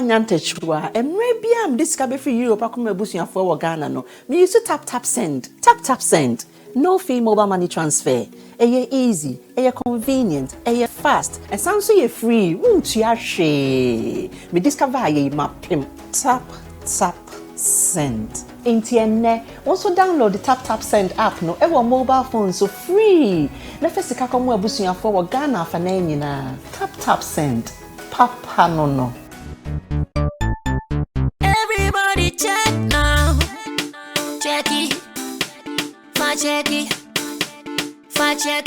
Nyantechwa emre bia am this kabe free Europe akoma abusuafo wo Ghana no me use tap send no fee mobile money transfer eye easy eye convenient eye fast and sound so ye free wontua hwe me discover ye mapim tap send entienne also download the tap send app no ewo mobile phone so free na fesika komo abusuafo wo Ghana fa na nyina tap send papa no Everybody check now. Check it. Check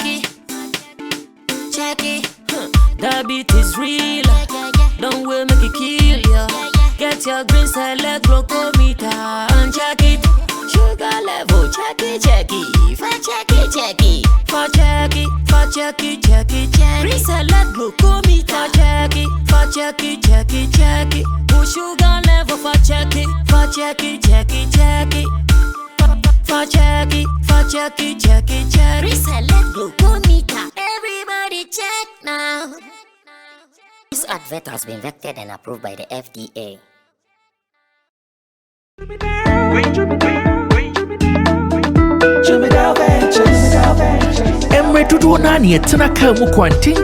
it. Check it. That beat is real. Don't wait, make it kill ya. Get your green select glucometer and check it. Sugar level, check it. Check it. Green select glucometer. Check it. Sugar level for check it. Reselect glucometer. Everybody check now. This advert has been vetted and approved by the FDA. Emre tudu nani etena ka mu kwanten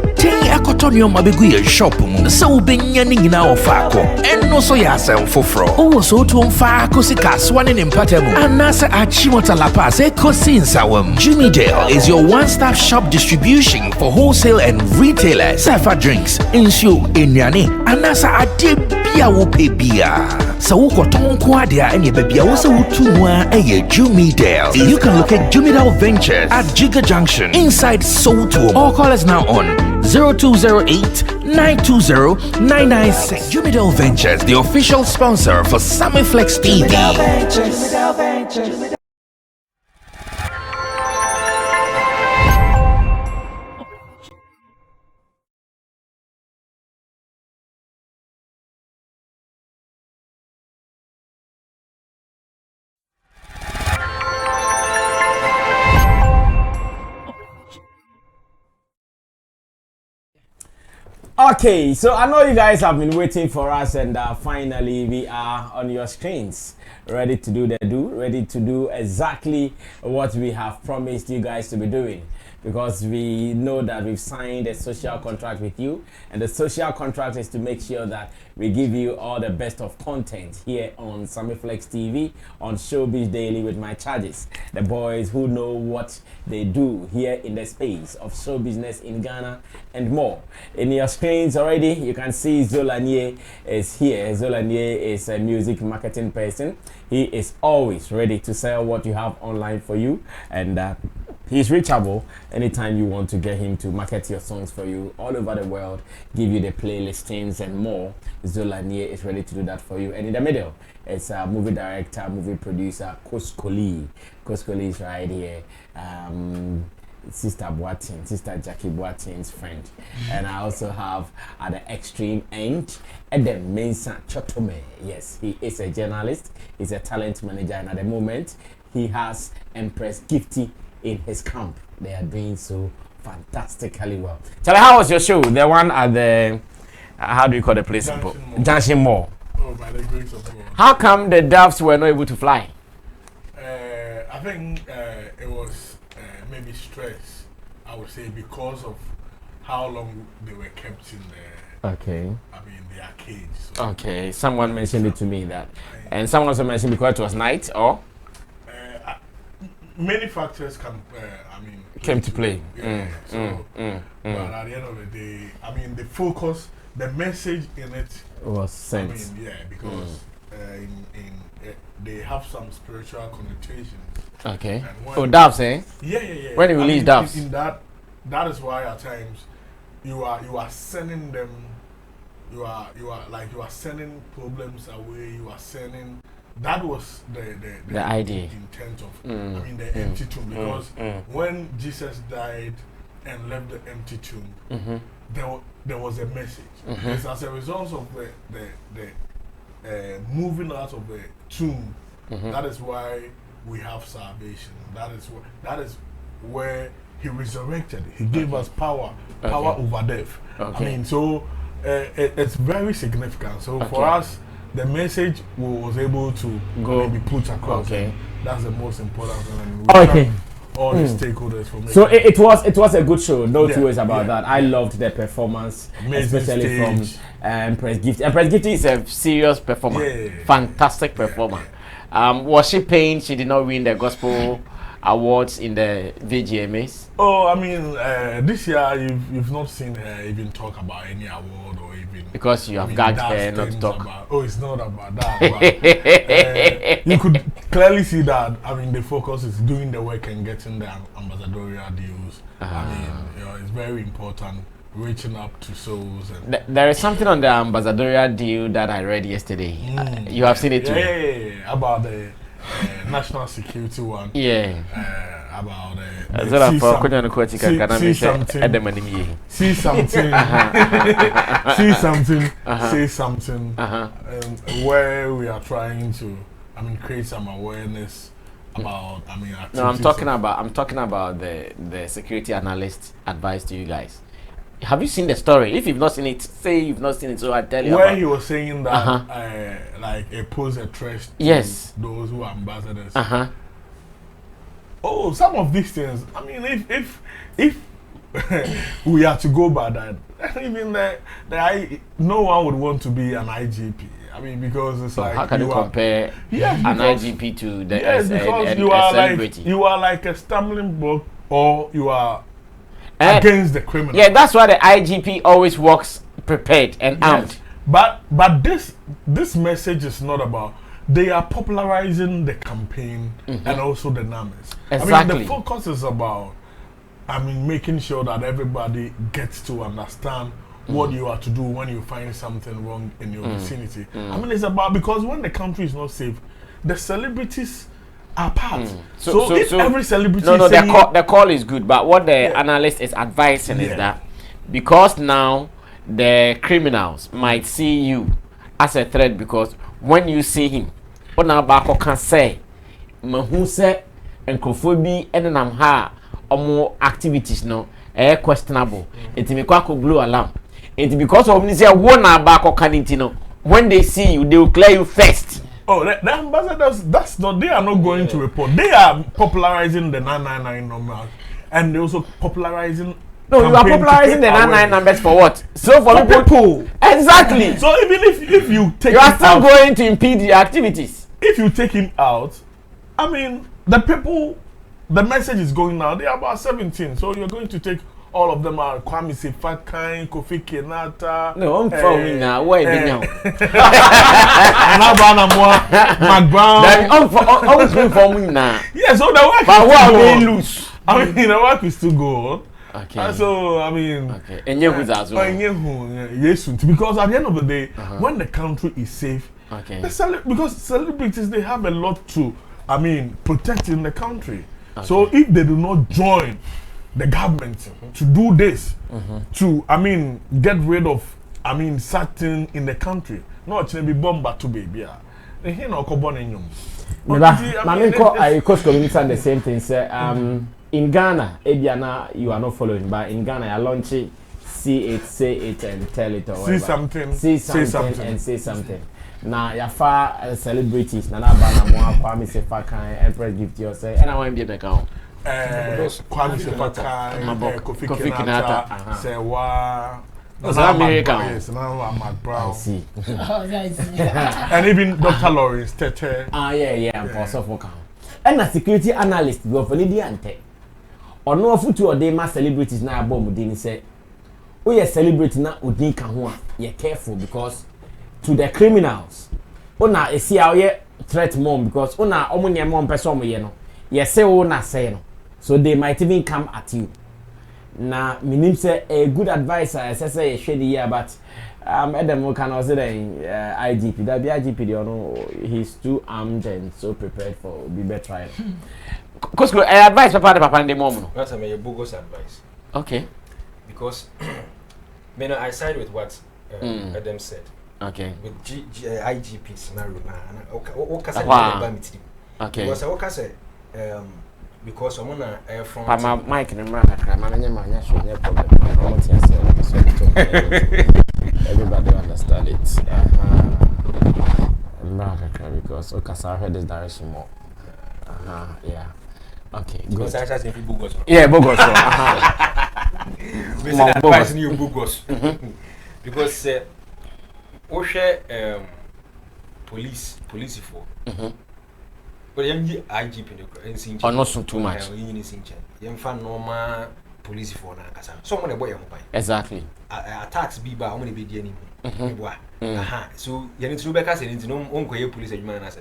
akotonyo mabegu ye shop mu se ubenya ni nyina ofako enno so ya asem foforo owo so to mfa akosika swane ne mpatamu anasa achimota la pass ekosinsa Camidoh is your one-stop shop distribution for wholesale and retailers. Safa drinks, insure, enyane, anasa ade bia wo pebia. Sa wo koton ko ade a enye bebia wo se wutumwa eye Camidoh. You can locate Camidoh Ventures at Giga Junction inside Soto. Or call us now on 0208-920-996. Camidoh Ventures, the official sponsor for Sammy Flex TV. Camidoh Ventures. Okay, so I know you guys have been waiting for us, and finally we are on your screens, ready to do exactly what we have promised you guys to be doing, because we know that we've signed a social contract with you, and the social contract is to make sure that we give you all the best of content here on Sammy Flex TV, on Showbiz Daily with my charges, the boys who know what they do here in the space of show business in Ghana and more. In your screens already, you can see Zolanye is here. Zolanye is a music marketing person. He is always ready to sell what you have online for you, and he's reachable anytime you want to get him to market your songs for you all over the world, give you the playlistings and more. Zolanye is ready to do that for you. And in the middle, it's a movie director, movie producer, Koskoli. Koskoli is right here. Sister Jackie Boatin's friend. And I also have at the extreme end, Eden Mensa Chotome. Yes, he is a journalist, he's a talent manager, and at the moment, he has Empress Gifty in his camp. They are doing so fantastically well. Charlie, how was your show? The one at the, how do you call the place? Junction Mall. Oh, by the grace of God. How come the doves were not able to fly? I think it was maybe stress, I would say, because of how long they were kept in the, okay, their cage. So okay, someone mentioned it to me that. And someone also mentioned because it was night, or? Many factors came to play. Yeah, but at the end of the day, the focus, the message in it was sent. Because they have some spiritual connotations. Okay. Doves, eh? Yeah. When you release doves, in that is why at times you are sending them. You are sending problems away. You are sending. That was the idea, intent of the empty tomb, because when Jesus died and left the empty tomb, there was a message. It's as a result of the moving out of the tomb. That is why we have salvation. That is where he resurrected. He gave us power over death. I mean, so it's very significant. So for us, the message was able to be put across. That's the most important thing. All the stakeholders for making. So it was a good show. No two ways about that. I loved the performance, especially from Empress Gift. Empress Gift is a serious performer, fantastic performer. Was she pained she did not win the gospel awards in the VGMAs? Oh, I mean, this year you've not seen her even talk about any award or even because you have gagged her not to talk. It's not about that. But, you could clearly see that. I mean, the focus is doing the work and getting the ambassadorial deals. I mean, it's very important. Reaching up to souls. And there is something on the ambassadorial deal that I read yesterday. You have seen it too? Yeah, about the national security one. About see something, say something. Where we are trying to, create some awareness about. No, I'm talking about the security analyst advice to you guys. Have you seen the story? If you've not seen it, say you've not seen it, so I tell you. Where he was saying that, like, it poses a threat to those who are ambassadors. Oh, some of these things. If we are to go by that, even no one would want to be an IGP. Because it's like how can you compare an IGP to the because you are like a stumbling block, or you are against the criminal. Yeah, that's why the IGP always walks prepared and armed. But this message is not about. They are popularizing the campaign and also the numbers. Exactly. The focus is about, making sure that everybody gets to understand what you are to do when you find something wrong in your vicinity. It's about, because when the country is not safe, the celebrities are part. So if every celebrity the call is good, but what the analyst is advising is that because now the criminals might see you as a threat, because when you see him, Onabako can say, Mahuse and Kofobi and Namha or more activities no questionable. It's a blue alarm. It's because of this one Abako Canintino. When they see you, they will clear you first. Oh, the ambassadors, they are not going to report. They are popularizing the 999 number, and they also popularizing. No, you are popularizing the 99 numbers for what? So for people. Exactly. So even if you take, you are still going to impede the activities. If you take him out, the people, the message is going out. They are about 17, so you're going to take all of them out. Kwame Sefakai, Kofi Kenata. No, I'm following now. Where are now? Mac Brown. I'm following now. Yeah, so the work. But what are we loose? The work is still go on. Okay. So and as well. Yes, because at the end of the day, when the country is safe, because celebrities, they have a lot to, protect in the country. So if they do not join the government to do this, to get rid of certain in the country, not to be bombed to baby. I the same thing, sir. In Ghana, Ediana, you are not following, but in Ghana, I launch it, see it, say it, and tell it, or whatever. See something, and say something. Now, your far celebrities, Nana Bana, Kwame Sefakai, Empress Gift, you say, and I want to be an account. Kwame Sefakai, Kofi Kenata, Sewa. Yes, now Mac Brown. I see. And even Dr. Lawrence Tete. I'm also for count. And a security analyst, we have already ante. Or no foot or day mass celebrities now bomb didn't say. We are celebrating now with Nika Hua. You're careful because to the criminals, Ona is see how ye threat mom because Ona omunia mom person you know. You say Ona say no. So they might even come at you. Na minim say a good advisor say shady here, but Adam can also IGP. That be IGP, you know, he's too armed and so prepared for be better trial. Because I advise Papa and the mom. That's a bogus advice. Okay. Because I side with what Adam said. Okay. With IGP scenario, okay. Because I say because I'm on a from my mic and man, everybody understand it. Because I heard this direction more. Yeah. Okay. Because I just people Bogos. Yeah, Bogos. Advise new Bogos. Because police for. But IGP or not so too much. Normal police for na kasa. Someone boy Exactly. Attacks be ba how many be there ni. So you need to be kasa ni no onkoye police adwuma na say.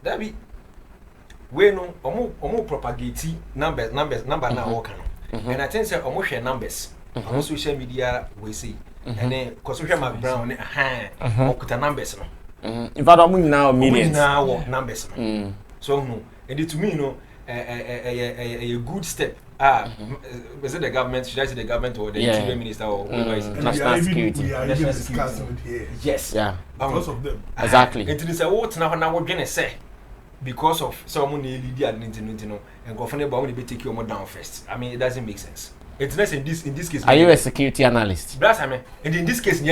That be we no omo propagate number na work no. And I think say omo share numbers on social media we see. And then cause social background okuta numbers no. In fact, I'm now millions. Now numbers. So no, and it to me, a good step. Is it the government? Should I say the government or the interior minister or national security? We are even discussing it here. Yes. Yeah. Because of them. Exactly. And it is a what now we're gonna say because of someone lead and go find about when they take you more down first. I mean, it doesn't make sense. It's less in this case. Are you a security analyst? That's I mean, and in this case,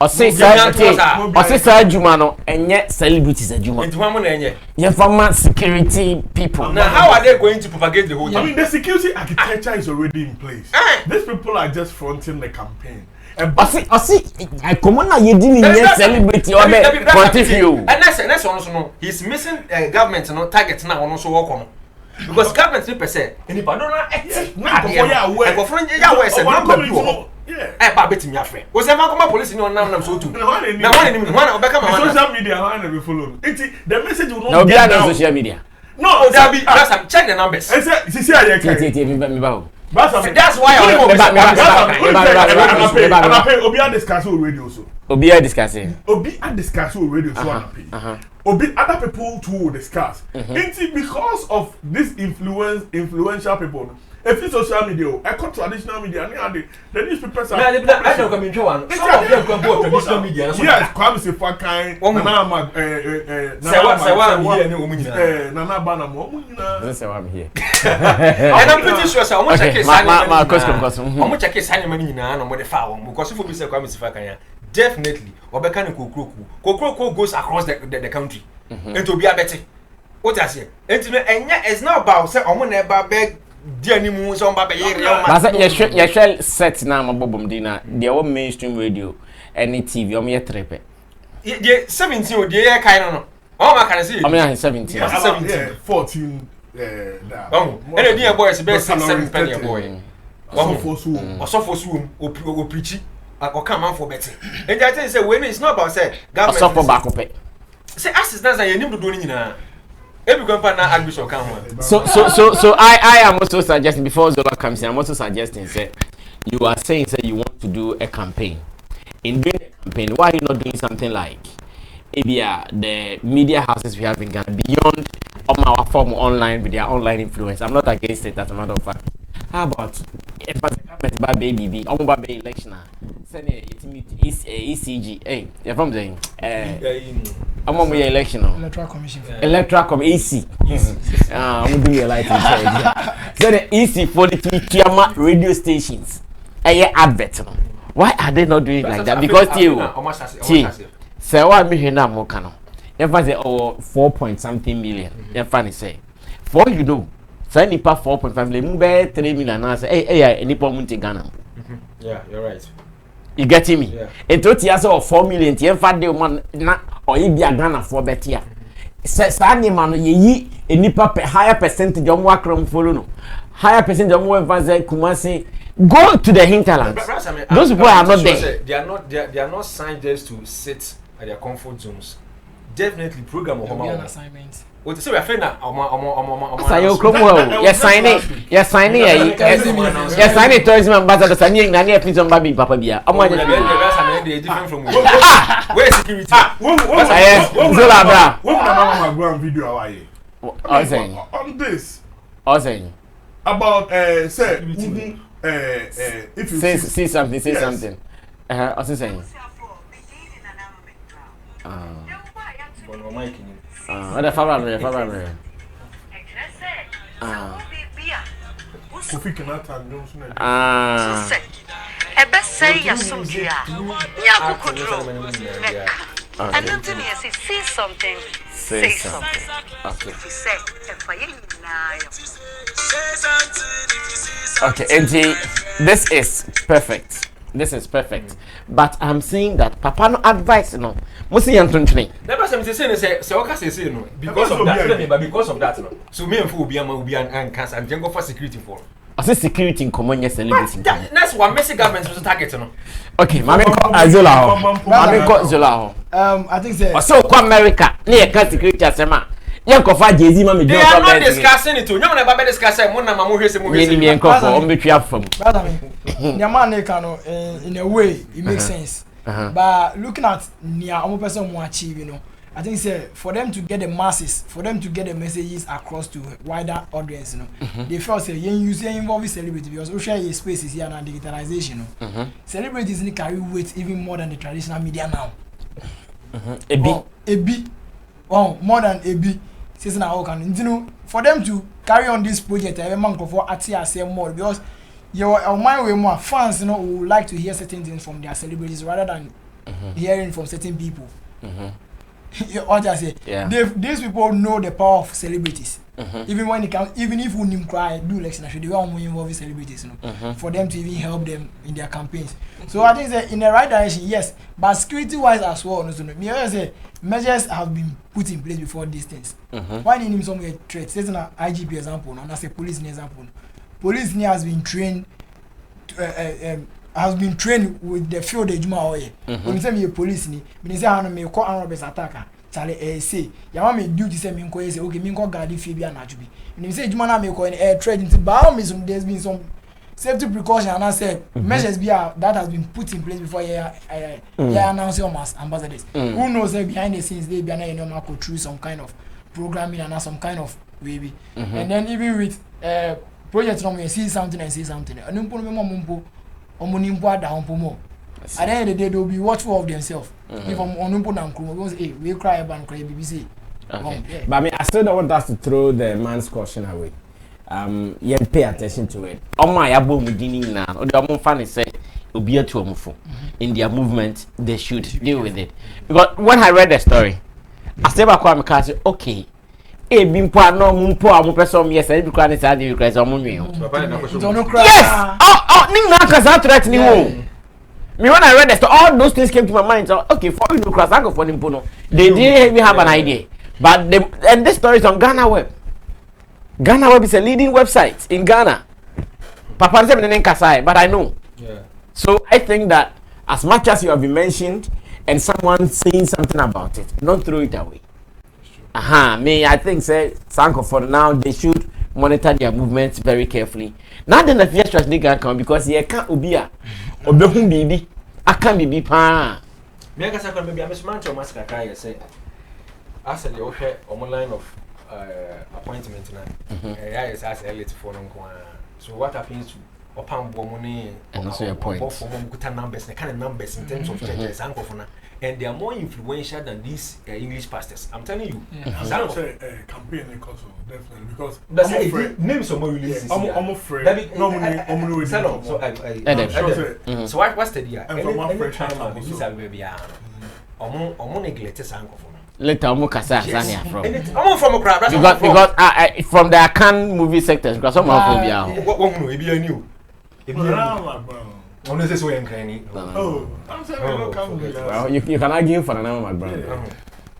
Or say Juma no enye celebrities Juma. Into one enye. Ye former security people. Now how are they going to propagate the whole thing? I mean the security architecture is already in place. These people are just fronting the campaign. I come on now you didn't yet celebrity or be you. And that's also no. He's missing government no target now on also work on. Because government people say any padona go friend ya we say no. Yeah. Ba beti mi afre. O se ma come police ni on nam so too. Na one ni one obeka ma one. Social media how na be follow. The message will not no get down. No social media. No, that be just check the numbers. I say see I me ba. That's why I pay Obi are discussing already also. Obi are discussing already so I pay. Obi other people too discuss. Because of this influential people. If it's social media, I call traditional media, the newspapers are. I don't come into one. Some of them come to traditional media. Yes, Kwame Sefakai, Nana Banamo. That's why I'm here. And I'm pretty sure so much check his How much check his money na the foul because if we say Kwame Sefakai, definitely Obekani Kokoko goes across the country. And to be a better. What I say? It's not about say omo never beg But you set now my bobom dinner. The old mainstream radio, any TV, or me a trip. 17 or the air kind of. Oh, I can see. I mean, 17. 14. Oh, and a dear boy is best 7 penny a boy. One for soon, or so for soon, or preachy, or come out for better. And I say, when it's not about say, government suffer back up. Say, assistance, I need to do it. Every company Archbishop come on. So I am also suggesting before Zola comes in, I'm also suggesting say you are saying say you want to do a campaign. In doing a campaign, why are you not doing something like the media houses we have in Ghana beyond our form online with their online influence? I'm not against it as a matter of fact. How about if the government by baby election? Send ECG. Hey, you're from the I'm on my election. Electoral Commission. Electoral Commission. EC. I'm doing a light. So the EC for the radio stations. Advert. Why are they not doing it like that? Because say what me here now more canon. If I say 4 point something million, then funny say. For you know, say nipa 4.5 million, mbe 3 million. I say hey nipa munti Ghana. Yeah, you're right. You getting me? Yeah. It told you also 4 million. You find the man na or you be a Ghana for better. Say any man ye nipa higher percentage of work from follow no. Higher percentage of more advanced Kumasi. Go to the hinterlands. Those people are not there. They are not signed just to sit at their comfort zones. Definitely program of assignments. What you say we are friend now? You're signing. You're signing tourism ambassador. Signing nani a piece of baby papa bia. Different from where security? Zola bra. What video are you? On this. I about say if you say something, say something. What's he saying? What the father? Kofi Kenyatta and Johnson. Ebe say ya something. Nya kukudro. And then say something. Say something. Okay. If you say, Okay, Angie, this is perfect. This is perfect. But I'm saying that Papa no advice no. Musi yantunchini. Never say okay say no because of that. But because of that no. So me and for Obi and cancer and then go for security for. I say security in common yes celebrity. That's one message government was target no. Okay, mami ko Zola. I think say. So ko America, na ye ka security asema. Yan ko fa Jay-Z mami They are not discussing it. You know never discussing mo na mamu hwese mo hwese. Ni ko for on betwi afam. Brother me. Nyama no in a way it makes sense. But looking at nia omo person mo achieve, you know. I think say for them to get the masses, for them to get the messages across to wider audience, you know, they felt say you involve celebrity because we share your spaces here and digitalization, you know. Celebrities need carry weight even more than the traditional media now. A B. Oh, more than a B. Says now can you know for them to carry on this project, every man for Atia say more because your my way more fans, you know, would like to hear certain things from their celebrities rather than hearing from certain people. What I say, these people know the power of celebrities. Even when it comes, even if we cry, do like they want to involve celebrities, you know, for them to even help them in their campaigns. So I think that in the right direction, yes, but security-wise as well, no, me I say measures have been put in place before these things. Why need him some threats? There's an IGP example, and that's a police example. Police has been trained. Has been trained with the field of Juma Oye. When you say me a police ni, me say I me call an robbery attacker. Chale say, ya want me duty say me ko say okay me ko guard if be na jubi. When you say Juma na me ko in air trade into by me some there's been some safety precaution and I say measures that has been put in place before announce your mass ambassadors. Who knows behind the scenes they be na normal go through some kind of programming and some kind of baby. And then even with project no me see something and say something. And mumpo at the end of the day, they'll be watchful of themselves. If I'm on because we cry about cry BBC. Okay. But I mean, I still don't want us to throw the man's caution away. You pay attention to it. On my album, now, or the fan is say, it'll be a to in their movement, they should deal with it. Because when I read the story, I said, okay. Bimpo no mumpo amu person yes I be cry this and you cry some money. Yes. Ning na kasa threat ni wo. Me when I read the story, all those things came to my mind. So okay, for you class I go for them no. They didn't even have an idea. But and this story is on Ghana Web. Ghana Web is a leading website in Ghana. Papa said me kasa but I know. Yeah. So I think that as much as you have been mentioned and someone saying something about it, don't throw it away. Me, I think say Sanko for now they should monitor their movements very carefully. Now then the Schwarzeneger come because he can't obia. Obehun bibi. I can't be pa. Me I can maybe I'm smart to mask I say. As the okay online of appointment now. Yes, as elite for so what happens to upon money and also your point. Numbers, the kind of numbers in terms of churches Sanko for now. And they are more influential than these English pastors. I'm telling you. I'm going to say campaign definitely because that's I'm afraid. Name some more releases. I'm afraid. Normally, so what's the deal? I'm from my friend. These are maybe I'm neglected Sanko for now. Later, I'm from. I'm from a crowd. Because from the Akan movie sectors, because some of them I'm not saying cranny. I'm saying well, you can argue for another my brother.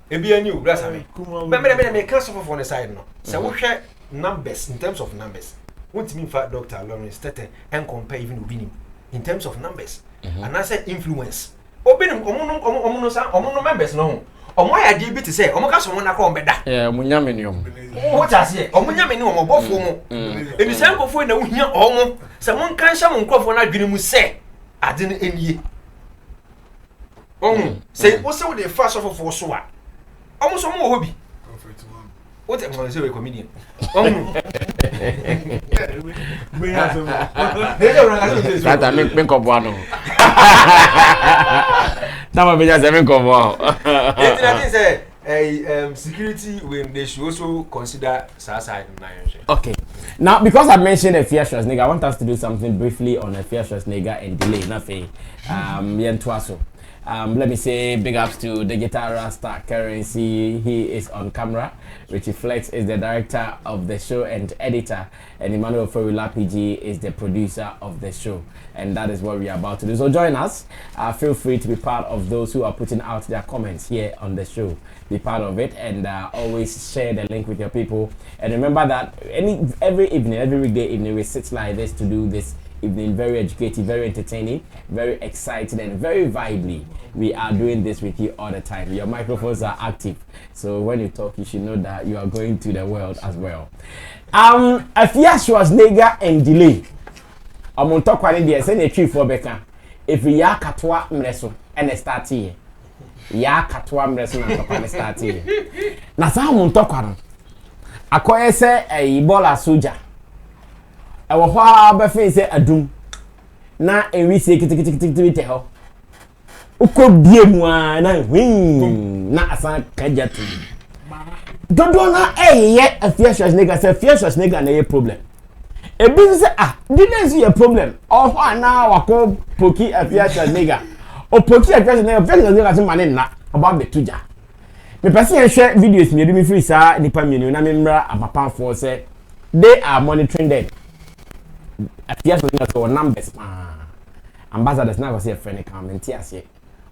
It be a new bless me. Remember, me cancel for the side no. So we share numbers in terms of numbers. What mean for Dr. Lawrence Tete and compare even winning in terms of numbers. And I said influence. Open no members no. Why I did to say, Omoka someone I call better. Yeah, Munyaminium. What I say, Omunyaminium, both for more. In the sample for the Winya Omo, someone can summon crop for not getting say, I didn't end ye. Say, what's the first of a four swat? Almost a more hobby. What am I going to say? A comedian. That I make of one. Now I just make of one. Security when they should also consider side. Okay. Now, because I mentioned Afia Schwarzeneger, I want us to do something briefly on Afia Schwarzeneger and delay. Nothing. Let me say big ups to Digital Rasta Currency. He is on camera. Richie Flex is the director of the show and editor, and Emmanuel Ferrula PG is the producer of the show. And that is what we are about to do. So join us. Feel free to be part of those who are putting out their comments here on the show. Be part of it, and always share the link with your people. And remember that every evening, every weekday evening, we sit like this to do this evening. Very educative, very entertaining, very exciting, and very vibely. We are doing this with you all the time. Your microphones are active, so when you talk, you should know that you are going to the world as well. Afia Schwarzeneger and delay. I'm on talk one day. Send a tree for Becca. If we are katwa mreso and start here, ya katwa mreso and start here. Na sa I'm talk one. Akoye se Ebola soldier. Ewo hwa ba fe se adum na enwi se kitikiti te ho ukọ bie mu na na asan kajatu dodo na eye Afia Schwarzeneger se Afia Schwarzeneger na ye problem ebi se didn't see a problem of na wako poki Afia Schwarzeneger o poki Afia Schwarzeneger se mane na about betuja me person e share videos me do me free sa nipa mienu na me mra apapafo se they are monitoring them. Afia Schwarzeneger numbers ambassadors now say a friend comment here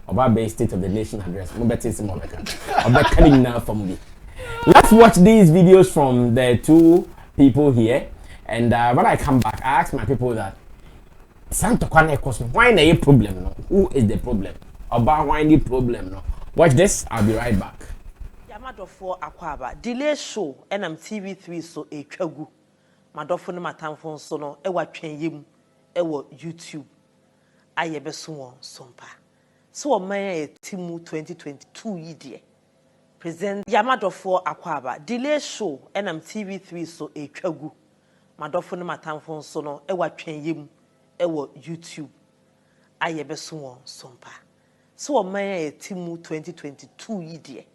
about the state of the nation address. Let's watch these videos from the two people here, and when I come back, I ask my people that why is the problem? No? Who is the problem? About why the problem? No? Watch this. I'll be right back. Camidoh for Akwaba delay show NMTV3 so a chagu. Madofo no matamfo so no e wa twen yem e wo YouTube ayebeso won sompa so o man e timu 2022 yi de present Camidoh for Akwaba delay show NMTV3 so e twagu madofo no matamfo so no e wa twen yem e wo YouTube ayebeso won sompa so o man e timu 2022 yi de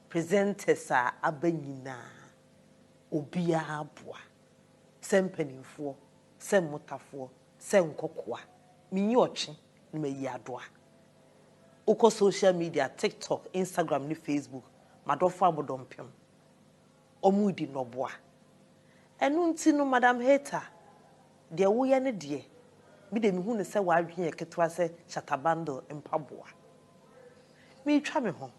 presenters a abanyina obia aboa sempenifo sem mutafo sem kokoa minyi ochi na mayi adoa uko social media TikTok Instagram ni Facebook madofo abodompem omudi noboa enu nti no madam hater de wo ye ne de bi de mi hu ne se wa adwen eketwa se shatabando empaboa mi twa me ho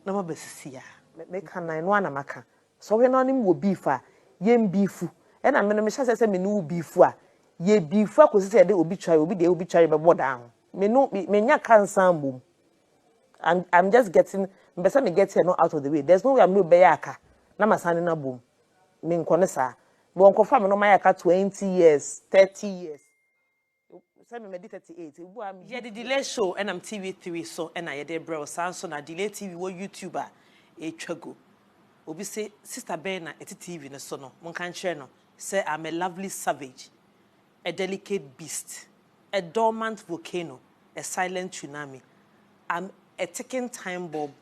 na mabasisi ya me kan na no ana maka so we no nim wo beef a yem beefu and I'm going to say me no before ye before because say obi try be down me no me nya cancer boom and I'm just getting me get here no out of the way there's no way I'm no be aka na masane na boom me nkone sa me won confirm me no my aka 20 years 30 years say me 38 ebu am ye the delay show and I'm TV3 so and I dey bro sanso na delay TV wo YouTuber e twago obi say sister Ben na eti TV ne so no mon kan share no say I'm a lovely savage, a delicate beast, a dormant volcano, a silent tsunami. I'm a ticking time bomb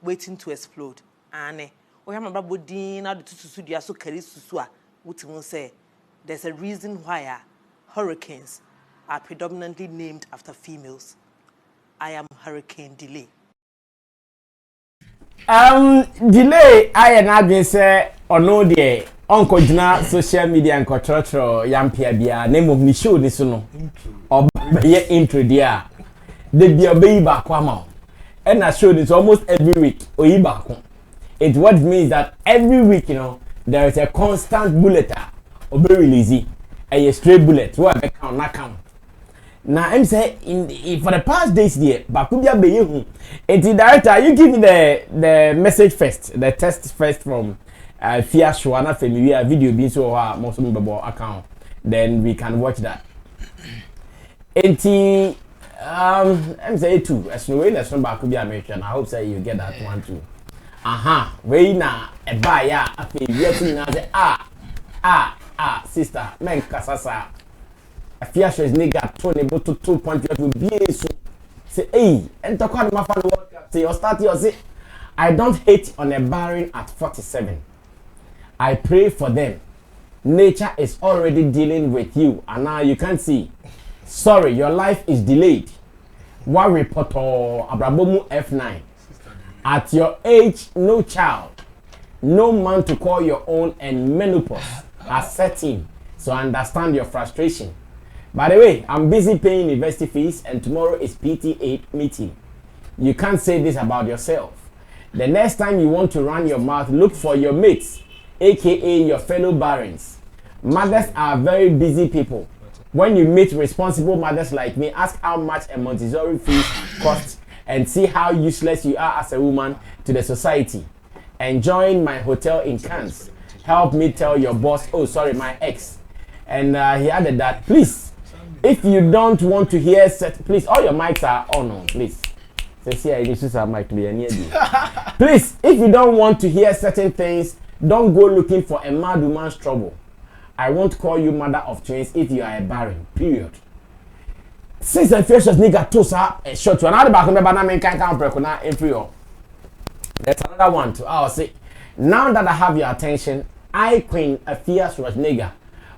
waiting to explode. Ane, we have my body now the studio so carry susua. What you say? There's a reason why hurricanes are predominantly named after females. I am Hurricane Delay. Delay I and say or no day. Uncle Jina social media and cultural yampia bia name of me show this no or ye intro there they be a baby back and I show this almost every week or it what means that every week there is a constant bullet or very lazy a straight bullet what I count not count now I'm saying for the past days there but could be you and the director you give me the message first the test first from Afia Schwarzeneger familiar video being so most of the account then we can watch that I'm say too as no way that's from back could be American I hope say you get that one too aha we na e ba ya afi yeti na say sister men kasasa Afia Schwarzeneger Tony but 2.5 will be so say hey enter kwa ma fa World Cup say you start you say I don't hate on a barren at 47. I pray for them. Nature is already dealing with you and now you can't see. Sorry, your life is delayed. One reporter Abrabomu F9. At your age, no child, no man to call your own, and menopause has set in. So I understand your frustration. By the way, I'm busy paying university fees and tomorrow is PTA meeting. You can't say this about yourself. The next time you want to run your mouth, look for your mates, aka your fellow barons. Mothers are very busy people. When you meet responsible mothers like me, ask how much a Montessori fees costs and see how useless you are as a woman to the society. Enjoying my hotel in Cannes. Help me tell your boss, oh sorry, my ex. And he added that, please, if you don't want to hear, please, all your mics are on, please. Please, if you don't want to hear certain things, don't go looking for a mad woman's trouble. I won't call you mother of twins if you are a barren, period. Since the first nigga toss up a short to another back on the banana can count inferior. That's another one to I'll say. Now that I have your attention, I, Queen Afia Schwarzenegger,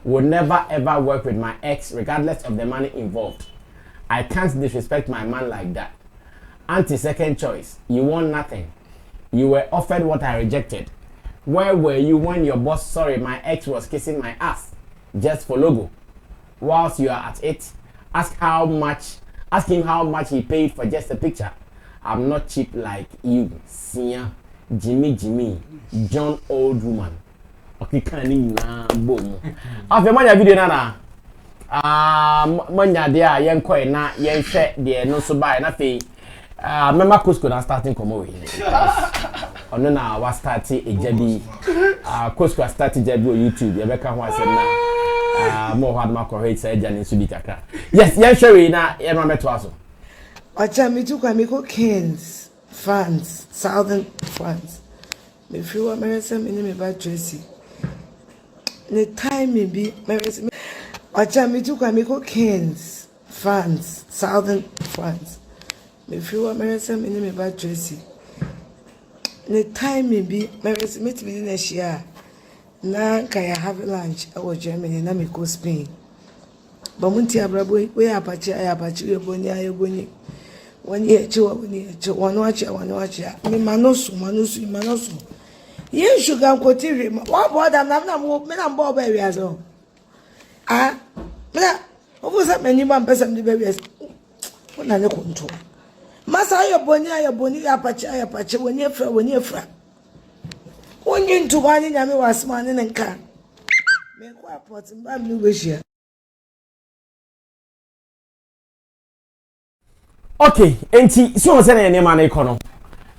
will never ever work with my ex regardless of the money involved. I can't disrespect my man like that. Anti-second choice, you want nothing. You were offered what I rejected. Where were you when your boss, sorry, my ex was kissing my ass just for logo? Whilst you are at it, ask him how much he paid for just a picture. I'm not cheap like you, Sia, Jimmy, John old woman. Okay, can you na boom? After my video nana. Manya dia yen koi na yen share there no so buy na fe. Remember Costco na starting come away. Ono na wa start e jabi. Costco start jabi on YouTube. You beka ho asem na. More hard mark or say Jan so bi kakra. Yes, yen share na yen ma meto aso. Ocha mi tu kwa mi ko Kings fans, Southern fans. Me feel what me say me me ba Tracy. The time me be me Ocha mi tu kwa mi ko Kings fans, Southern fans. Me feel what me say me ba Tracy. The time me be me say me to be next year. Na kaya have lunch I was Germany na me go Spain. But munti abrabo we apache we boni. One year, 1 year, 1 watch, me manosu. Yen sugar quote. What board I'm not bored baby as well. What was that many man person the babies? What I control. Massa your boni apache when you're fra. When you to one in Yami was man and can. Make what pots and bamboo wish here. Okay, enti so say na name na ikono.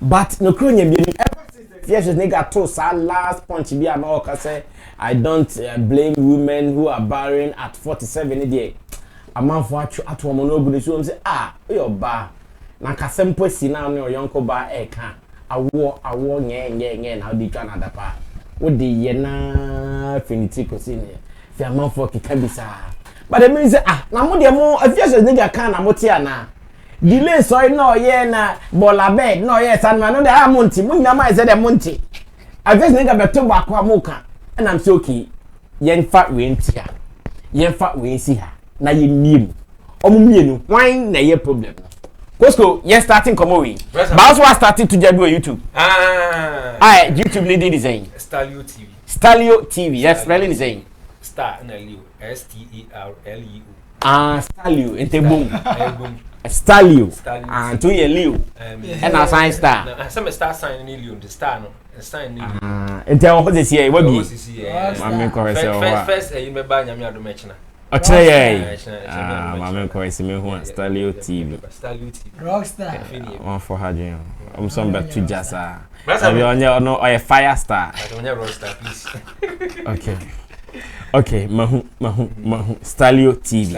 But no kronya bi ever since the Afia Schwarzenegger to sa last punch bi am o ka say I don't blame women who are barren at 47 there. Amanfo atu omo no ogudu so say your ba na kasempo si na no yonko ba e ka awo nye na odi twa na dapa. Wo de ye na finiti ko si ne. Fi amanfo kika bi sa. But the mean say na mo de mo Afia Schwarzenegger kan na mo ti ana. Delay so no ye na bola bed no ye san no de monti mu nyama I said monti I just nigga beto ba kwa muka and I'm so okay yen fa we ntia yen fa we si ha na ye miem omu mienu wan na ye problem Costco ye starting come away but also starting to jabu YouTube YouTube leading design Stalio TV yes spelling design Star na Leo STERLEO Stalio ente boom Stalio and to your Leo and a sign star. Some star sign in Leo, the star no, sign and tell what this year, what be first, you may buy Yamia do Mechina. Mamma Corsi, me who Stalio TV. Rockstar. One for Hadrian. I'm some back to Jassa. No, a fire star. I don't have Rockstar, please. Okay, Mahu Stalio TV.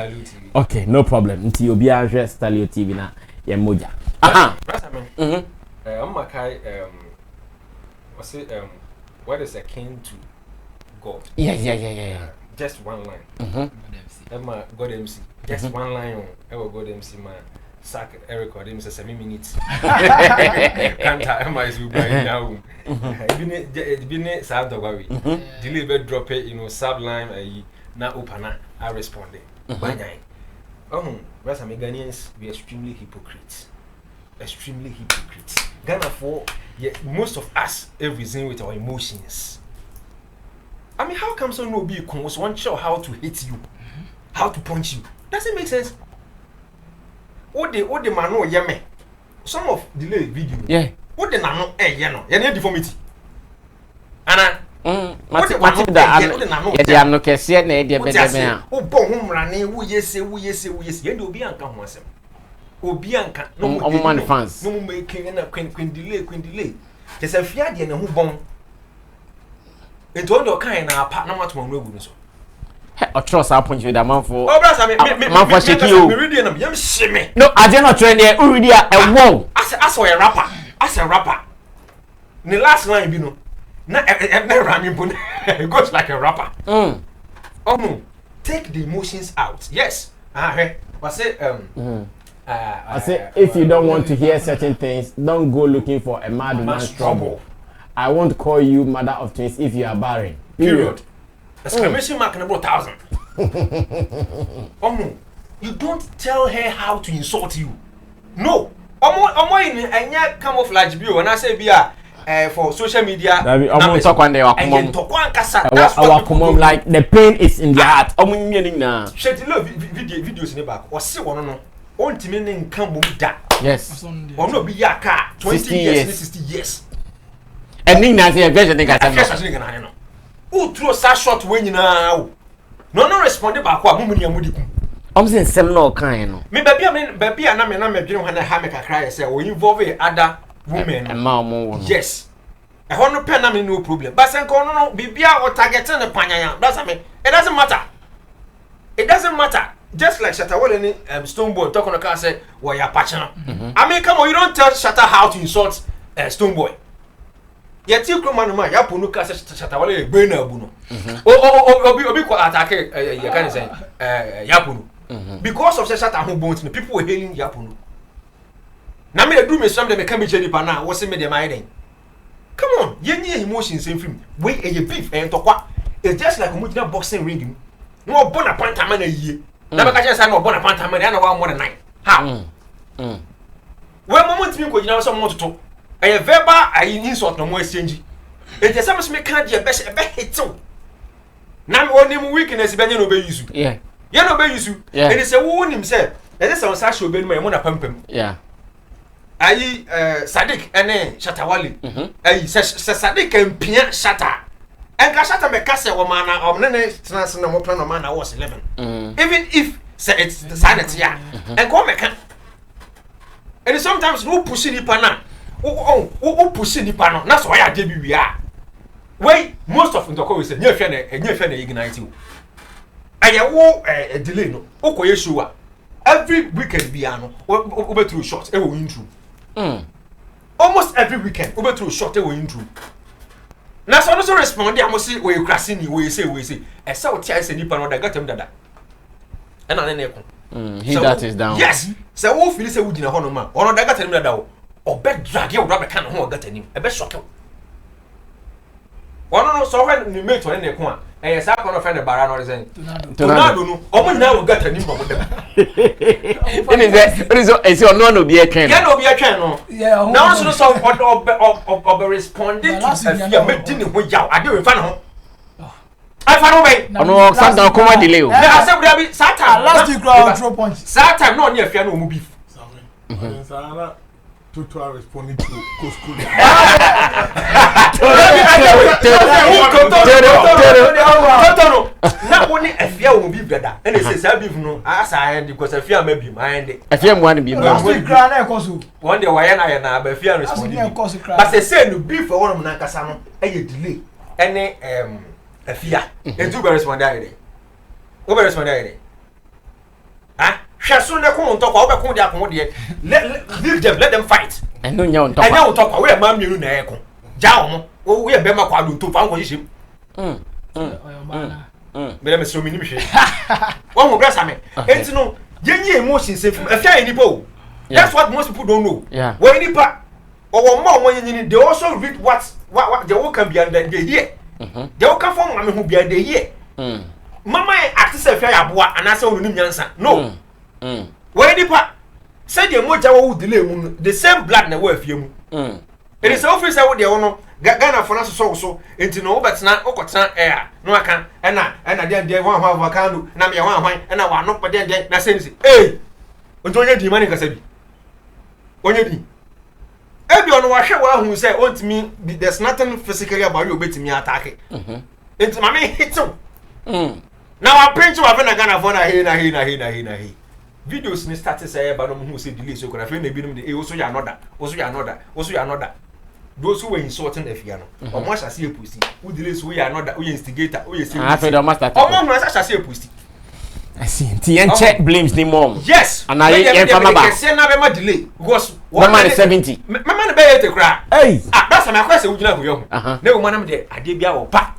Okay, no problem. Until you be address Stalio TV na ye moja. What's it? What is akin to God? Yeah. Just one line. Emma God MC. Just one line on. Ever God MC man. Sack Eric or him 7 minutes. Can't Emma is by now. Been sab the worry. Deliver drop it, sublime na opana. I responded. Whereas Ghanaians be extremely hypocrites. Extremely hypocrites. Ghana for most of us reason with our emotions. I mean, how come so no be cons one show how to hit you, how to punch you? Doesn't make sense. What the man no yeme. Some of delay video. Yeah. What the nano no deformity. Anna. Mati da am no kese na e de bedeme a. O bon humrane wo yese. Ye de obi anka ho asem. Obi anka no man fans. No making na queen delay. Just Afia de na ho bon. Ento ndo kan na apa na matoma no agu no so. O trust apon you da man for. O brasa me sheki o. Me ready na yam shime. No, I dey not trend there. Who ready a wow. As a rapper. As a rapper. The last line be no. Na rhyming bone. It goes like a rapper. Take the emotions out. Yes. I say I say if you don't want to hear certain things, don't go looking for a mad woman's trouble. I won't call you mother of twins if you are barren. Period. Exclamation mark number 1,000. You don't tell her how to insult you. No. In camouflage view when I say for social media. Talk one day like the pain is in their heart. Shit, love videos in the back. Or see one no. On timing come da. Yes. Or no be ya car 20 years, 60 years. And Nina say a version nigga. Who throw such shot when you know? No responded back. I'm saying some no kind. Me baby, and I'm when I have make a cry. Say we involve other women and mom. Yes. I want no pen. I mean no problem. But say no, baby, or targeting the panya. That's I mean. It doesn't matter. It doesn't matter. Just like Shatawale and Stoneboy talk on the car say, "Why you patching?" I mean, come on, you don't tell Shatta how to insult Stoneboy. Yet you come on, man, Yapunu Casa Shatawale, brain abuno. Obi ko attack, you can say, Yapunu. Because of Shatta who bones, people were hailing Yapunu. Now, me do me something, me come Jenny Pana, what's in me, my come on, you need emotions in film. Wait, a beef and talk what? It's just like a mutina boxing ring. No Bonaparte man a year. Never catch us, I know Bonaparte man, I know one more than 9. How? When moment you go, you know, someone to talk. A verbal, I insult no more exchange. It is some me can't be a best hit so. Now, one name weakness, Ben, you know, you. Yeah. You know, you. Yeah. It is a wound himself. That is on Sasha Ben, my mona pumping. Yeah. I Sadik and Shatawali. Sadik and Pia Shatta. And Kashata me Casa or mana or Nene Snatson or plan of man I was 11. Even if it's the silence, yeah. And go make it. And sometimes no pushing the pana. Oh, pushing the panel. That's why I did we are. Wait, most of the call is a new fan ignite you. I a delay no. Oko Yeshua. Every weekend piano over through shots, it will win through. Almost every weekend, over through shot, it will win through. Now, so also respond, I must say, where you crashing, we say, I saw what I said, you know, that got him that. And I never. He that is down. Yes. So, who feels a wood in a honor man, or that got him that. Or bet drag you rubber can hold that him. A best shock. One no so when you make to any one, and yes, I can't offend the baron or saying, Tornado, oh, now got a new one with them. It's your non be a can. Can be a can. Yeah, now so some of responding to make dinner with you. I do in front of I found away. No, Santa come on delay. I said, we have Satan last week, throw punch. Satan, no near Fiano beef. To responding to school. Not only Afia will be better, and it says, I beef no, as I am because Afia may be mind. Afia want to be one day, why and I and Afia responding. But they say you beef for one of Nakasano, and you delay any Afia, and do respond that. Over respond that. Ah? Soon they come talk about let them fight. And no, you talk about where mammy you know. Down. Oh, we are Bema Quadu to found what you Madame Somi. One more bless me. And to know, Jenny emotions if a fair any bow. That's what most people don't know. Yeah. When any part or more when you need, they also read what the work can be under the year. They will come from Mamma who be under the year. Mamma acts a fair boy and I saw the answer. No. When any part said the moja will delay the same blood in the world you. It is office I would the owner. Ghana for us so into no but not okota air no I can and I then one have can do na me one and I want not but then na sense eh onye di mani kasabi onye di ebi ono wa hwe wa hu say want me there's nothing physically about you bet me attack into mama hit you now I print you have na Ghana for na he videos ni start say ba no hu say delay so kora fe na bi no de also ya another those who were insulting Afia no or much as a pussy who delays we are not that we instigator we is after the master or more as a pussy I see TN check blames the mom yes and I can say na be delay because one man is 70 mama be te kra hey that's my question we gina go yo na wo manam de ade bia wo pa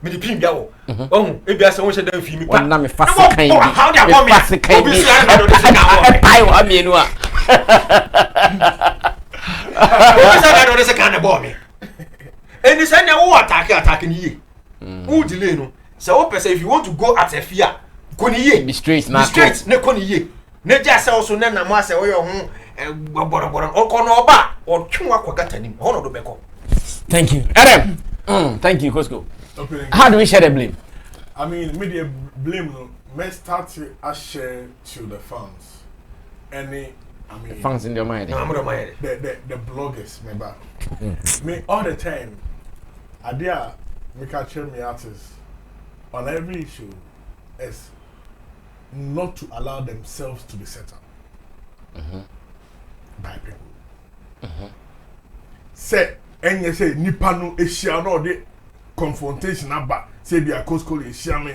me de pin bia wo oh e bia se wo she dan fi mi pa na me fast kan bi how they come me fast kan bi e pai wa mi enu a I don't kind of bomb. And this and who attacking ye. Who delay no. So if you want to go at Afia, go be straight now. Be straight, ne koni ye. Ne just also na na mase o yo hu boron o kono oba o twa kwagata nim. Hono do beko. Thank you. Adam. Thank you, Cosco. Okay. How do we share the blame? I mean, media blame no. Let's start to share to the fans. I mean, the fans in their mind. The bloggers, remember. Me all the time. Idea me catch me artists on every issue is not to allow themselves to be set up by people. Say, and you say Nipano Asia no de confrontation about say be a Cosco Asia me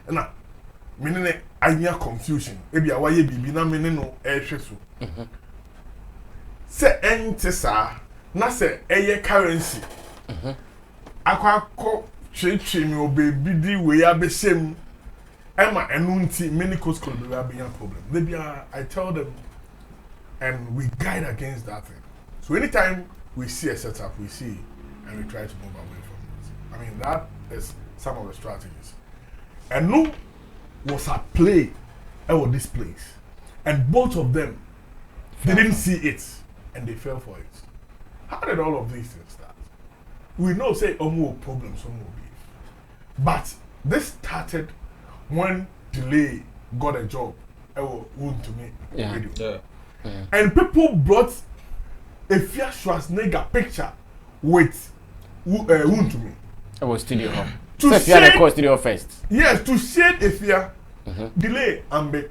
na meaning anya confusion. Ebi a waye bibi na meaning no ehweso. Say entesa na say eye currency. Akwa twe me obebi di we abesem ema enu nti many coast could be a problem. Maybe I tell them and we guide against that thing. So anytime we see a setup, we see and we try to move away from it. I mean that is some of the strategies. And no was at play over this place. And both of them they didn't see it and they fell for it. How did all of these things start? We know say more problems, some more beef. But this started when Delay got a job. Wound to me radio. And people brought Afia Schwarzenegger picture with wound to me. It was studio home. To shade studio first. Yes, to shade Afia. Delay and be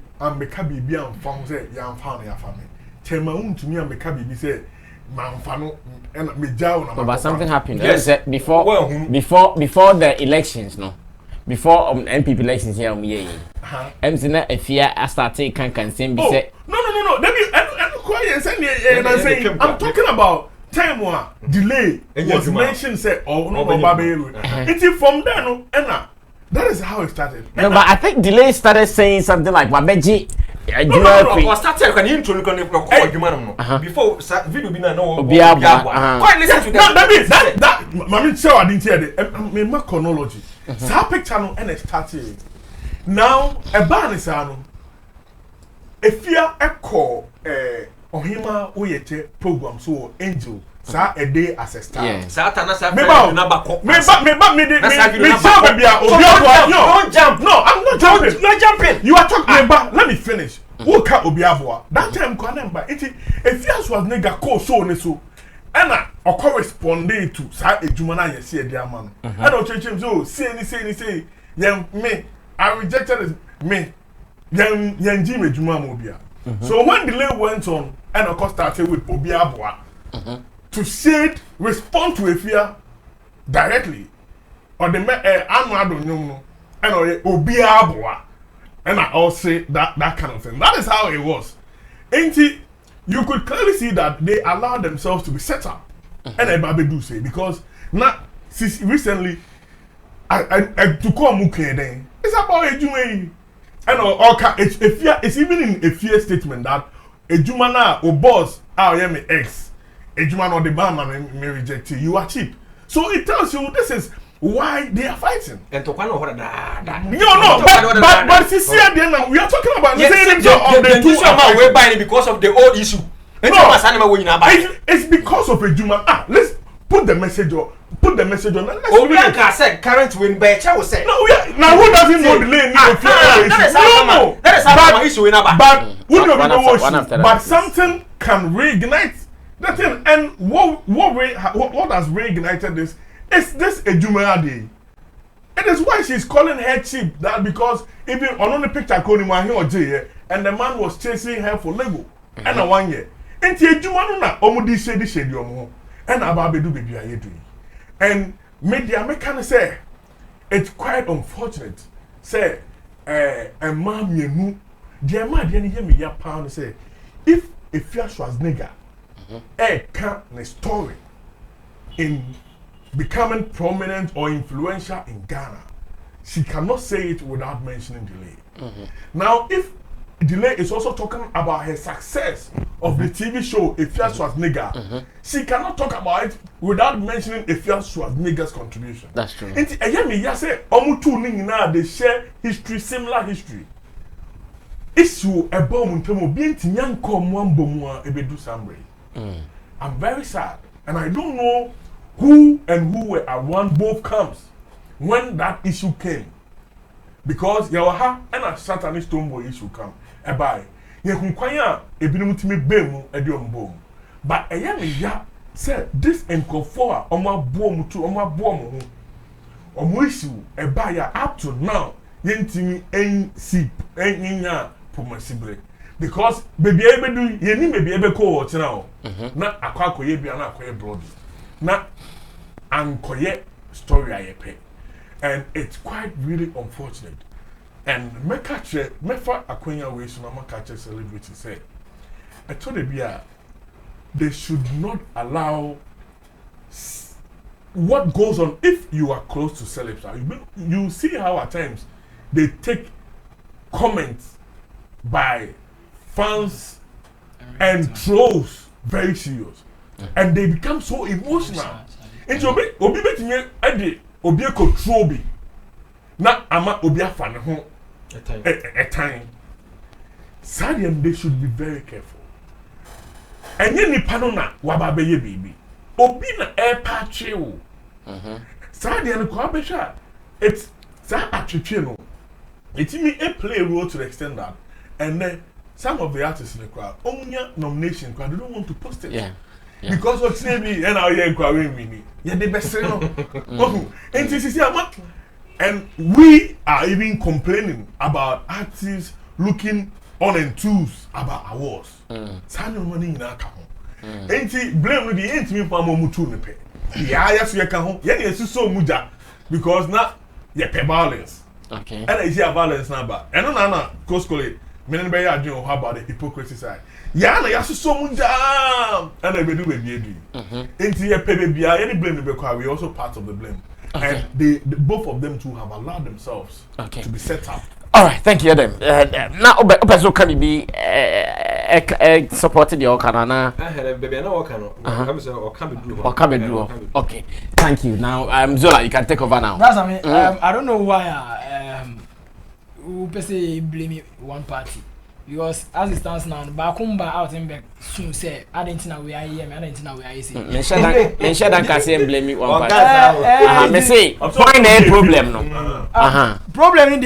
kabi and found say yam found ya family. Chema wound to me and be kabi say manfano and me jaw. But something happened. Yes, before the elections, no. Before MPP elections here, MCNA Afia started can same be said. No. I'm talking about time one Delay was mentioned say no Babaru. It's from there no that is how it started. No, but I think Delay started saying something like Babeji. No. Started when intro before video be no. Quite listen to that. Mami show I didn't hear the me chronology. So picture no and started. Now a ban is ano. Afia echo ohima oyete program so angel sa a day as a star. Yeah. Satan as a me don't jump. No, I'm not jumping. You're jumping. You are talking about. Let me finish. Who can Obiabwa? That time Kwanemba. It if yours was nigga call so ne so. Anna or corresponding to sa a jumana you see a dear man. I don't change him so say young me. I rejected it. Me young Jimmy Juma Mobia. So when Delay went on and of course started with Obiabwa to shade respond to Afia directly or the Anwado and Obiabwa and I all say that kind of thing. That is how it was. Ain't it? You could clearly see that they allowed themselves to be set up. And Ebabe do say because now since recently, I to call Muke then. It's about Ejuma. And it's even in a fear statement that Ejuma na or boss, I am an ex. Ejuma or the barman may reject you. You are cheap. So it tells you this is why they are fighting. And to no, but see at the end we are talking about the two we're buying because of the old issue. No, it's because of Ejuma. Let's put the message on. Put the message on. Obianka said current win by Chow said. No, now who doesn't know the lane? That is how issue in but something can reignite that thing. And what has reignited this? Is this Ejuma Day? It is why she's calling her cheap. That because even on the picture calling my or Jay, and the man was chasing her for Lego. And a 1 year. And Ejuma na omudi shady omo. And ababedu baby are doing. And media can say it's quite unfortunate. Say a mom you know, dear man, you hear me ya pound say if Afia Schwarzeneger can't a story in becoming prominent or influential in Ghana, she cannot say it without mentioning delay. Now, if delay is also talking about her success of the TV show Afia Schwarzeneger, she cannot talk about it without mentioning Afia Schwarzenegger's contribution. That's true. And say they share history, similar history. Issue about I'm very sad, and I don't know who were around both camps when that issue came, because Yawaha and a Satanist tomboy issue come. Ebai, Yakunkwaya, Ebinumutimi Bemu, Edium Boom. But a young ya said this encofor Oma Boom to Oma Boom. Issue, Ebaya up to now, Yentimi ain't sip, ain't ya, Pumasibre. Because baby Ebedu, Yeni may be able to watch now. Not a quack or yebi and a quay brody. Not Ankoye story I pay. And it's quite really unfortunate. And me for Akwenya way so na catch celebrity say I told them they should not allow what goes on if you are close to celebs. You see how at times they take comments by fans and trolls very serious, and they become so emotional. And so obi betime ade obi control bi na ama obi afa ne ho a time. Sadian, they should be very careful. And then the panona waba beye baby. Obi na air patch you. Sadian Kwabesha. It's that attribute. It's me a play role to the extent that, and then some of the artists in the crowd, only nomination crowd, they don't want to post it. Yeah. Because what's maybe and our young crowd mini. Yeah, the best and we are even complaining about artists looking on enthused about awards. Sanya money in our account. Ain't blame with the ain't me for Momutu nepe. Yeah, yes, we can. Yeah, yes, so muja because now you pay violence. Okay. And I see a violence number. And no, close colleague. Many be ya doing how about the hypocrisy side. Yeah, na yes, so muja. And I be do baby. Ain't you pay baby? Any blame because we also part of the blame. Okay. And they both of them too have allowed themselves to be set up. All right, thank you, Adam. Now, Obezo can be supported your canana. I had a baby, no, Camidoh. Okay, thank you. Now, Zola, you can take over now. That's I mean, I don't know why we say blame one party. Because as it stands now, Bakumba out in back soon say, I didn't know we are here, I didn't know we are here. Mention that can say blame me one part. Me say, find a problem no. Problem in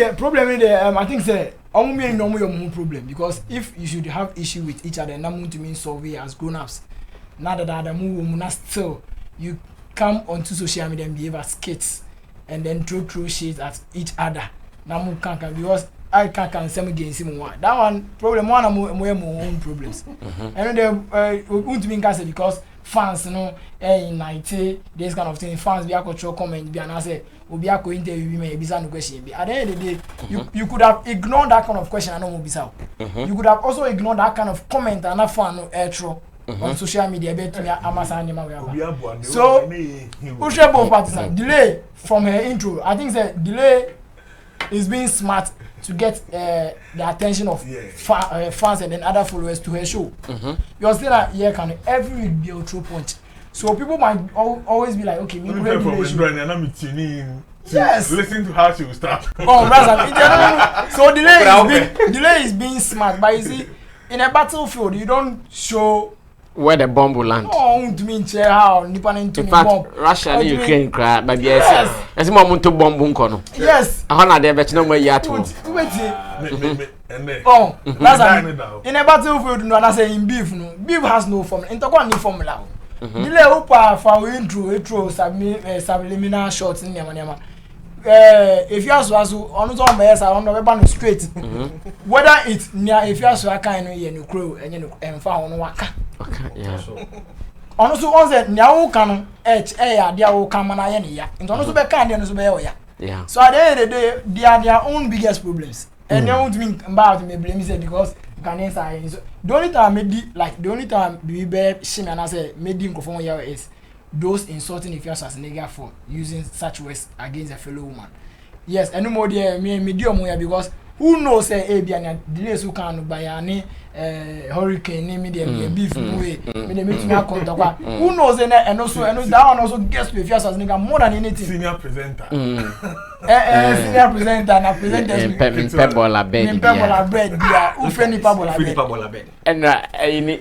there, I think say, only no more problem because if you should have issue with each other, na to mean solve it as grown-ups. Now that the move still, you come onto social media and behave as kids and then throw shit at each other. Now can't because I can't say against him one. That one problem one of my own problems. And then won't mean because fans in 90 this kind of thing fans be control comment be and say we be interview me be no question be at the end of the day you could have ignored that kind of question and no be so. You could have also ignored that kind of comment and that fan no air throw. on social media bet me amasa ni ma we so who share both parties delay from her intro. I think that delay is being smart to get the attention of fans and then other followers to her show. You're still like can every week be a true punch. So people might always be like, okay, yes. Listen to how she will start. Oh, right. So delay is being smart, but you see, in a battlefield, you don't show where the bomb will land. Oh, to mean how depending to bomb. Russia and Ukraine cry, but yes, as moment to bomb bunkono. Yes. I honor there, but no more yet. Oh, that's in a battlefield. No, I say in beef. No, beef has no formula. Into formula. Delay upa for intro subliminal shots in Yamaniama. If you ask us on the best, I don't know straight. Whether it's near if you ask I can't know crow and found waka. Yeah. Also, on that now can dear old Kamana ya. And also be kind and so yeah. So at the end of the day, they are their own biggest problems. And they won't mean about me blame me because can answer. The only time we be shame and I say made him conform here is those insulting if you as nigger for using such words against a fellow woman. Yes, and no more there medium here because who knows say and delays who can buy any hurricane name them beef way me dey make me contact who knows and also that one also gets to if you as nigger more than anything. Senior presenter. Senior presenter na presenters Pebola bed dia who friendly Pebola bed and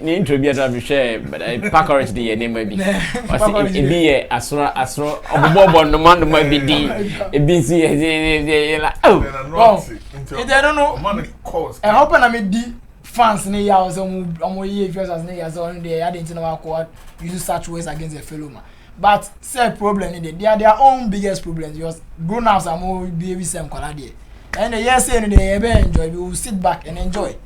ni intro bi ata bi share but pack orange the name maybe was e bi asro obobo no man no bi din e bi si la oh I don't know I hope na me di fans ne ya also omo ye first as ne ya so on there I didn't know how use such words against a fellow man. But say problem in they are their own biggest problems because grown-ups are more baby same color there. And the yes say they enjoy, we will sit back and enjoy.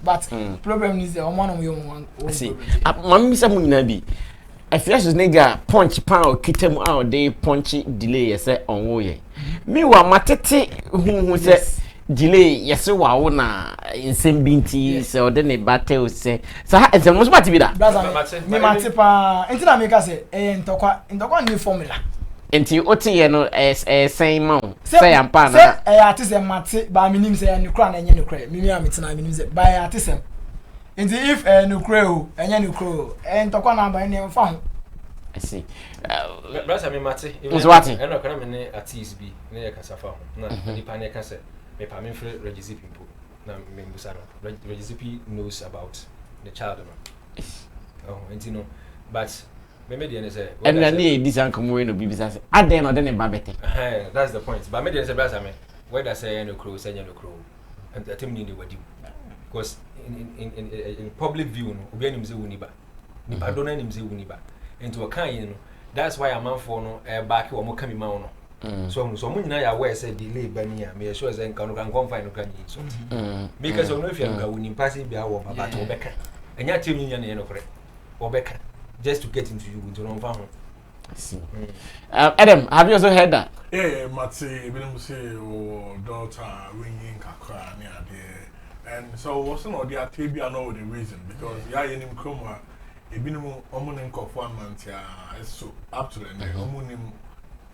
But problem is the one of your own. See, mama say mo nyina bi. Afia Schwarzenegger punch power kitem out dey punch delay say onwo ye. Me wa matete hu say delay yes wa wo na insem binti say o de ne battle say so ha ensem mo smart bi da me mate pa enti na make say ntokwa new formula enti oti ye no say ma say ampa na say artist mate ba minim say no kra na enye no kra me me amete na minim say by artist enti if no kra o enye no kra ntokwa na ba ne mfa ho I see. Brother me mate e no kra me ne artist bi ne ye kasa fa ho na nipa ne ka say me permit for Reggie people. Now, Reggie knows about the child. Oh, and you know, but maybe the say. And then this uncle no be business. I then or then a babette. That's the point. But maybe the say, brother, me where that say no crow, say no crow, and the team need what you because in public view, no, obi anim say uniba, nipa don't anim say uniba. Into a kind, that's why a man for no back or more coming mount. So mo nyina ya we say delay bania me sure say nkan kan confine no kan yi so because no if you ga woni pass bia wo baba to obeka enya tem nyina ne no kore obeka just to get into you to no fa ho. Adam, have you also heard that? Yeah, Mati, even say daughter ringing kakra near there, and so wasn't all the TB I know the reason because ya yenim kroma ebinum omunim kofo amantia so up to the omunim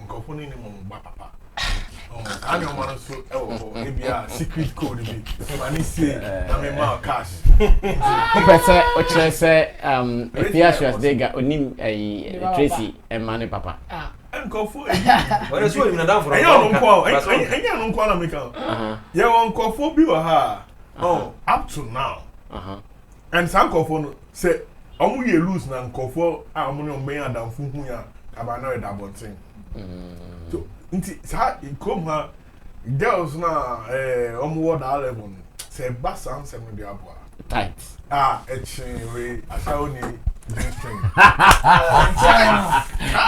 nkofo ni mo papa oh ani o man so maybe a secret code bi mani say na me ma cash person o chere say Afia Schwarzeneger onim Tracy emane papa nkofo what so you na down for anya no kwa na make ye won nkofo bi wa ha oh up to now and some nkofo no say omu ye lose na nkofo a omu no men adamfu hu ya aba na da bontin so nti sa come ha girls na omu wo da level say basan se me dia boa tight we asawo ni G-string.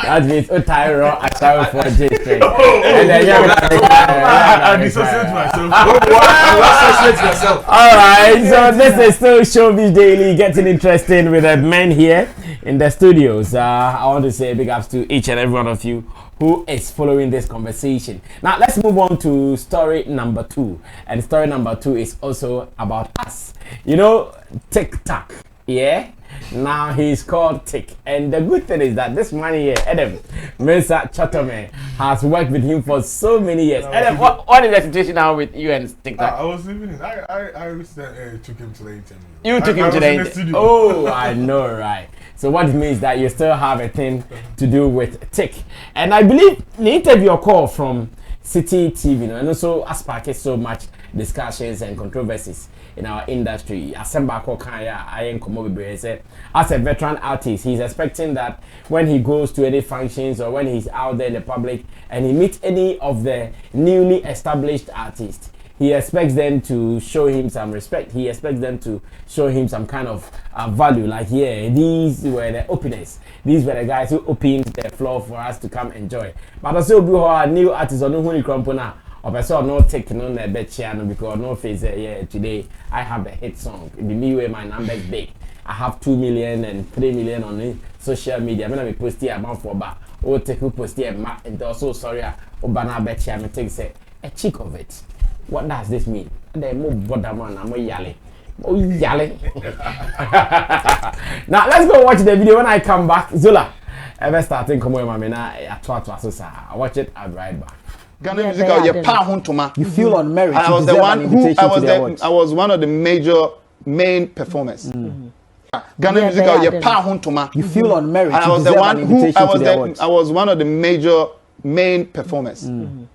That means Otairo asawo for G-string. And then I dissociate myself. Alright, so this is still Showbiz Daily, getting interesting with the men here in the studios. I want to say big ups to each and every one of you who is following this conversation. Now let's move on to story number 2. And story number 2 is also about us. You know, TikTok. Yeah? Now he's called Tick. And the good thing is that this man here, Adam Mensah Chotome, has worked with him for so many years. Adam, what is the situation now with you and Tick? I was living in. I took him to the interview. You took him to the interview. Oh, I know, right? So what it means that you still have a thing to do with Tick. And I believe the interview call from City TV, and also sparked so much discussions and controversies in our industry. As a veteran artist, he's expecting that when he goes to any functions or when he's out there in the public and he meets any of the newly established artists, he expects them to show him some respect. He expects them to show him some kind of value. Like, yeah, these were the openers. These were the guys who opened the floor for us to come enjoy. But also, we have new artists on who crumpona. Or person not taking on the bed channel because no face yeah today I have a hit song. The me way my numbers big. I have 2 million and 3 million on social media. I'm gonna be posting amount for back. Or take who post here and also sorry Obana bet channel take say a cheek of it. What does this mean? They move border man, I'm yelling. Oh, yelling. Now let's go watch the video. When I come back, Zola, ever starting come with my mina at I watch it, I'll be right back. Ghana musical, you feel on merit. I was the one who I was one of the main performers. Ghana musical, you feel on merit. I was the one who I was one of the main performers. Do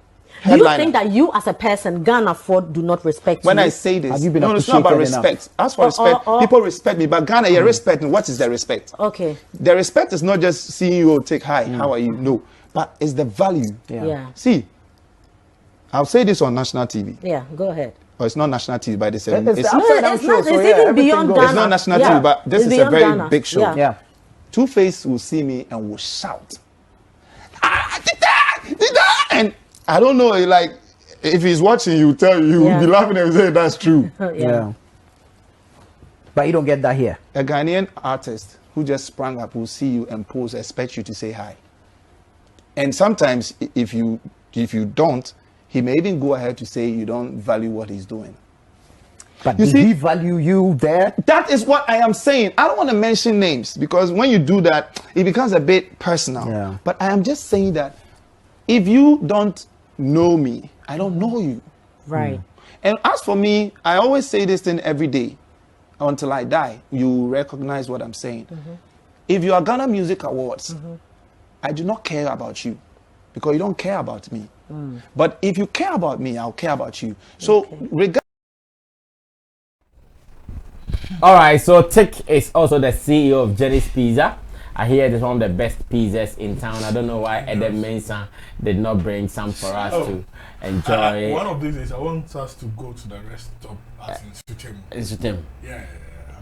you think that you as a person, Ghana Ford, do not respect when you? I say this, have you been no, it's not about respect. As for respect, people respect me, but Ghana, you're respecting. What is the respect? Okay. The respect is not just seeing you take hi, how are you? No, but it's the value. Yeah. See, I'll say this on national TV. Yeah, go ahead. Oh, it's not national TV, but it's even beyond Ghana. It's not national TV, but this is a very Ghana. big show. Yeah. Two-Face will see me and will shout. And I don't know, like, if he's watching, he will be laughing and say that's true. Yeah. But you don't get that here. A Ghanaian artist who just sprang up will see you and pose, expect you to say hi. And sometimes, if you don't, he may even go ahead to say you don't value what he's doing. But did he value you there? That is what I am saying. I don't want to mention names because when you do that, it becomes a bit personal. Yeah. But I am just saying that if you don't know me, I don't know you. Right. And as for me, I always say this thing every day until I die. You recognize what I'm saying. If you are Ghana Music Awards, I do not care about you because you don't care about me. But if you care about me, I'll care about you. So all right, so Tick is also the CEO of Jenny's Pizza. I hear it is one of the best pizzas in town. I don't know why Adam Mensah did not bring some for us to enjoy. One of these days, I want us to go to the rest stop at Institute. Yeah.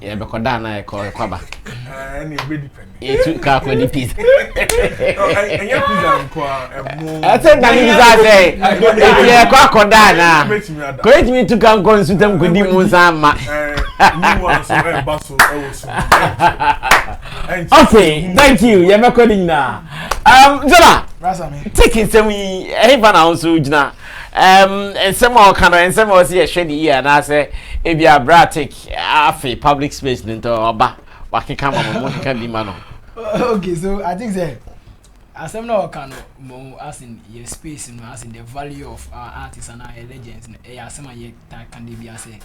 Yeah, because Dana call Kwaba. And you're really dependent. It's too car for the pizza. And your pizza, I said that yeah, Dana. Correct me to come consume them with the Musama. Okay, thank you. You're not calling now. Zola, taking some we also and some more kind and some more see a shady year and I say if you are bratic Afia public space into Oba what can be man. Okay, so I think that as I'm not kind of as in your space and as in the value of our artists and our legends, as some can be as a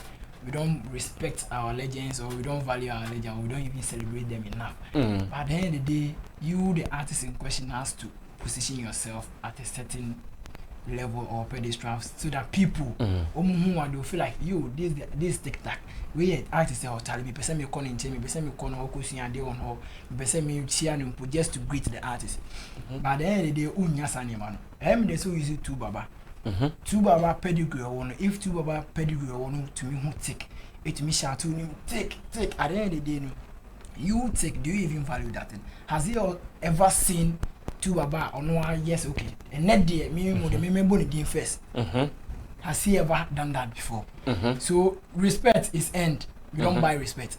we don't respect our legends or we don't value our legends or we don't even celebrate them enough. But at the end of the day, you, the artist in question, has to position yourself at a certain level or pedestal so that people who feel like you, this TikTok, we artists are telling me, person me calling me, person me calling me, person me cheering just to greet the artist. But at the end of the day, unyasani man. They so easy to baba. Two baba pedigree one. If two baba pedigree one to me who take it me shout to him take. At the end of the day, you take. Do you even value that thing? Has he ever seen two baba or no? Yes, okay. And that day, me remember the first. Has he ever done that before? So respect is end. We don't buy respect.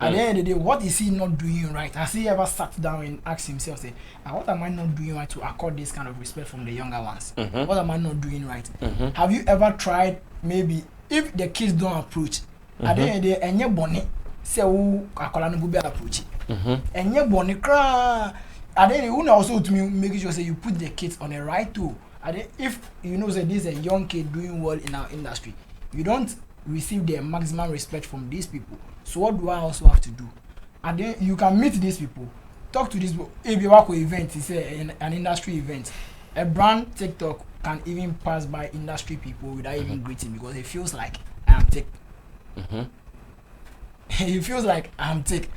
At the end of the day, what is he not doing right? Has he ever sat down and asked himself, say, what am I not doing right to accord this kind of respect from the younger ones? What am I not doing right? Have you ever tried, maybe, if the kids don't approach, at the end of the day, and you're bonnet, say who akola no be approach. And ye boni kra. And then you also to make sure say you put the kids on a right tool. And then if you know that this is a young kid doing well in our industry, you don't receive the maximum respect from these people. So what do I also have to do? And then you can meet these people, talk to these people. If you work with event, it's an industry event. A brand TikTok can even pass by industry people without even greeting because it feels like I am tech. It feels like I'm tech.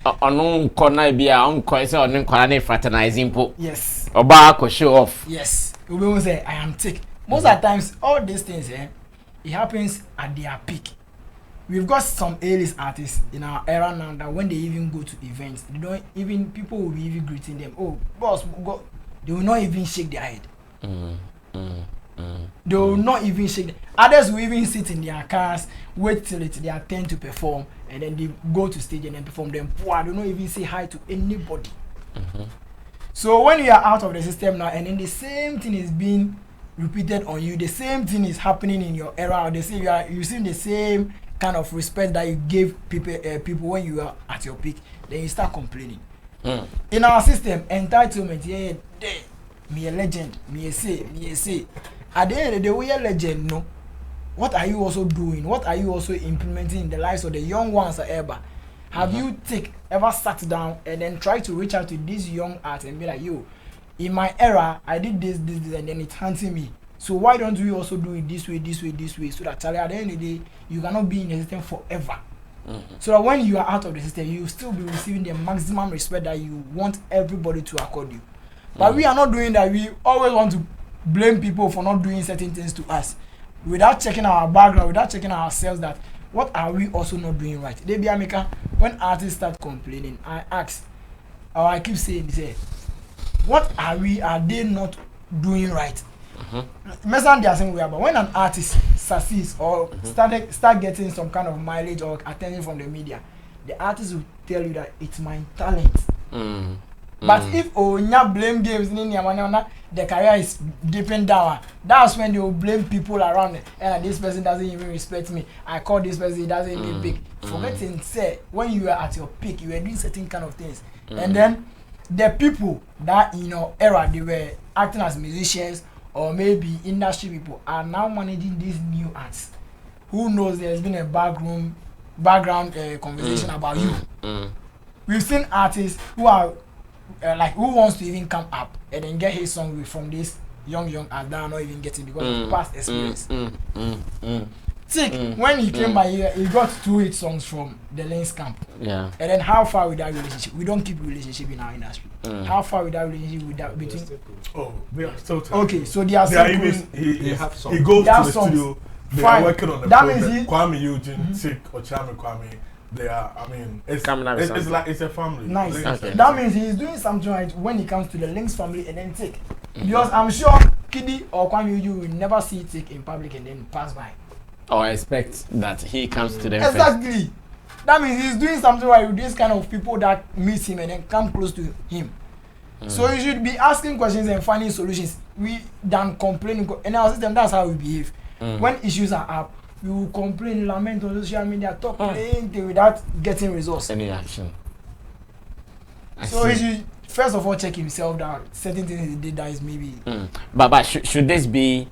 Fraternizing. Yes. Oba show off. Yes. We will say I am tech. Most of the times, all these things, it happens at their peak. We've got some A-list artists in our era now that when they even go to events, they don't even people will be even greeting them. Oh, boss, go. They will not even shake their head. They will not even shake. Others will even sit in their cars, wait till it's their turn to perform, and then they go to stage and then perform. Them poor, they don't even say hi to anybody. So when you are out of the system now, and then the same thing is being repeated on you, the same thing is happening in your era. They say you are using the same kind of respect that you gave people when you were at your peak. Then you start complaining. In our system, entitlement, me a legend, me a say. At the end of the day, we are legend, no. What are you also doing? What are you also implementing in the lives of the young ones ever? Have you ever sat down and then tried to reach out to these young artists and be like, yo, in my era, I did this, and then it's hunting me. So why don't we also do it this way, so that at the end of the day, you cannot be in the system forever. So that when you are out of the system, you will still be receiving the maximum respect that you want everybody to accord you. But we are not doing that. We always want to blame people for not doing certain things to us without checking our background, without checking ourselves that what are we also not doing right. They be America, when artists start complaining, I ask, or I keep saying, what are they not doing right? But when an artist succeeds or start getting some kind of mileage or attention from the media, the artist will tell you that it's my talent. But if blame games the career is dipping down, that's when they will blame people around it. And this person doesn't even respect me. I call this person, he doesn't even pick. Forgetting say when you were at your peak, you were doing certain kind of things. And then the people that in your era they were acting as musicians or maybe industry people are now managing these new arts. Who knows there's been a background conversation about you. We've seen artists who are who wants to even come up and then get his song from this young artists that are not even getting because of past experience. When he came by here, he got 2 hit songs from the Lane's camp. Yeah. And then how far with that relationship? We don't keep relationship in our industry. How far with that relationship with that between? Oh, they are still okay, so they are still he goes to the studio. They are working on the project. Kwame Eugene, Sick or Chami Kwame. They are. I mean, it's like it's a family. Nice. Okay. That means he is doing something right when it comes to the Links family and then Tick. Because I'm sure Kiddy or Kwame Eugene will never see Tick in public and then pass by. Or expect that he comes to them exactly. First. That means he's doing something right with this kind of people that meet him and then come close to him. So you should be asking questions and finding solutions. We than complaining. In our system, that's how we behave. When issues are up, we will complain, lament on social media, talk plenty without getting results. Any action. So he should first of all check himself that certain things he did that is maybe. But should this be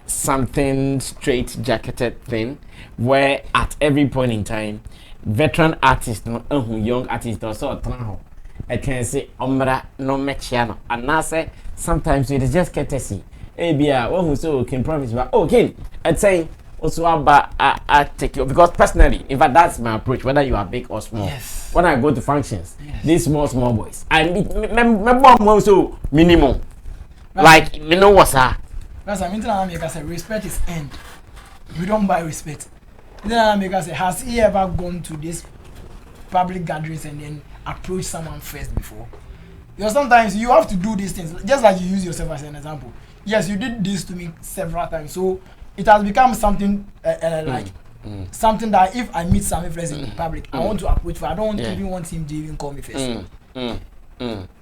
something straight jacketed thing where at every point in time veteran artists young artists also I can say omra no mechiano and now say sometimes it is just courtesy one who so can promise but okay I'd say also about I take you because personally in fact that's my approach whether you are big or small. When I go to functions these small boys I remember also minimum like you know what's that. That's why I say respect is end. We don't buy respect. Then I say, has he ever gone to this public gatherings and then approached someone first before? Because sometimes you have to do these things, just like you use yourself as an example. Yes, you did this to me several times, so it has become something something that if I meet Sammy first in public, I want to approach for. I don't even want him to even call me first.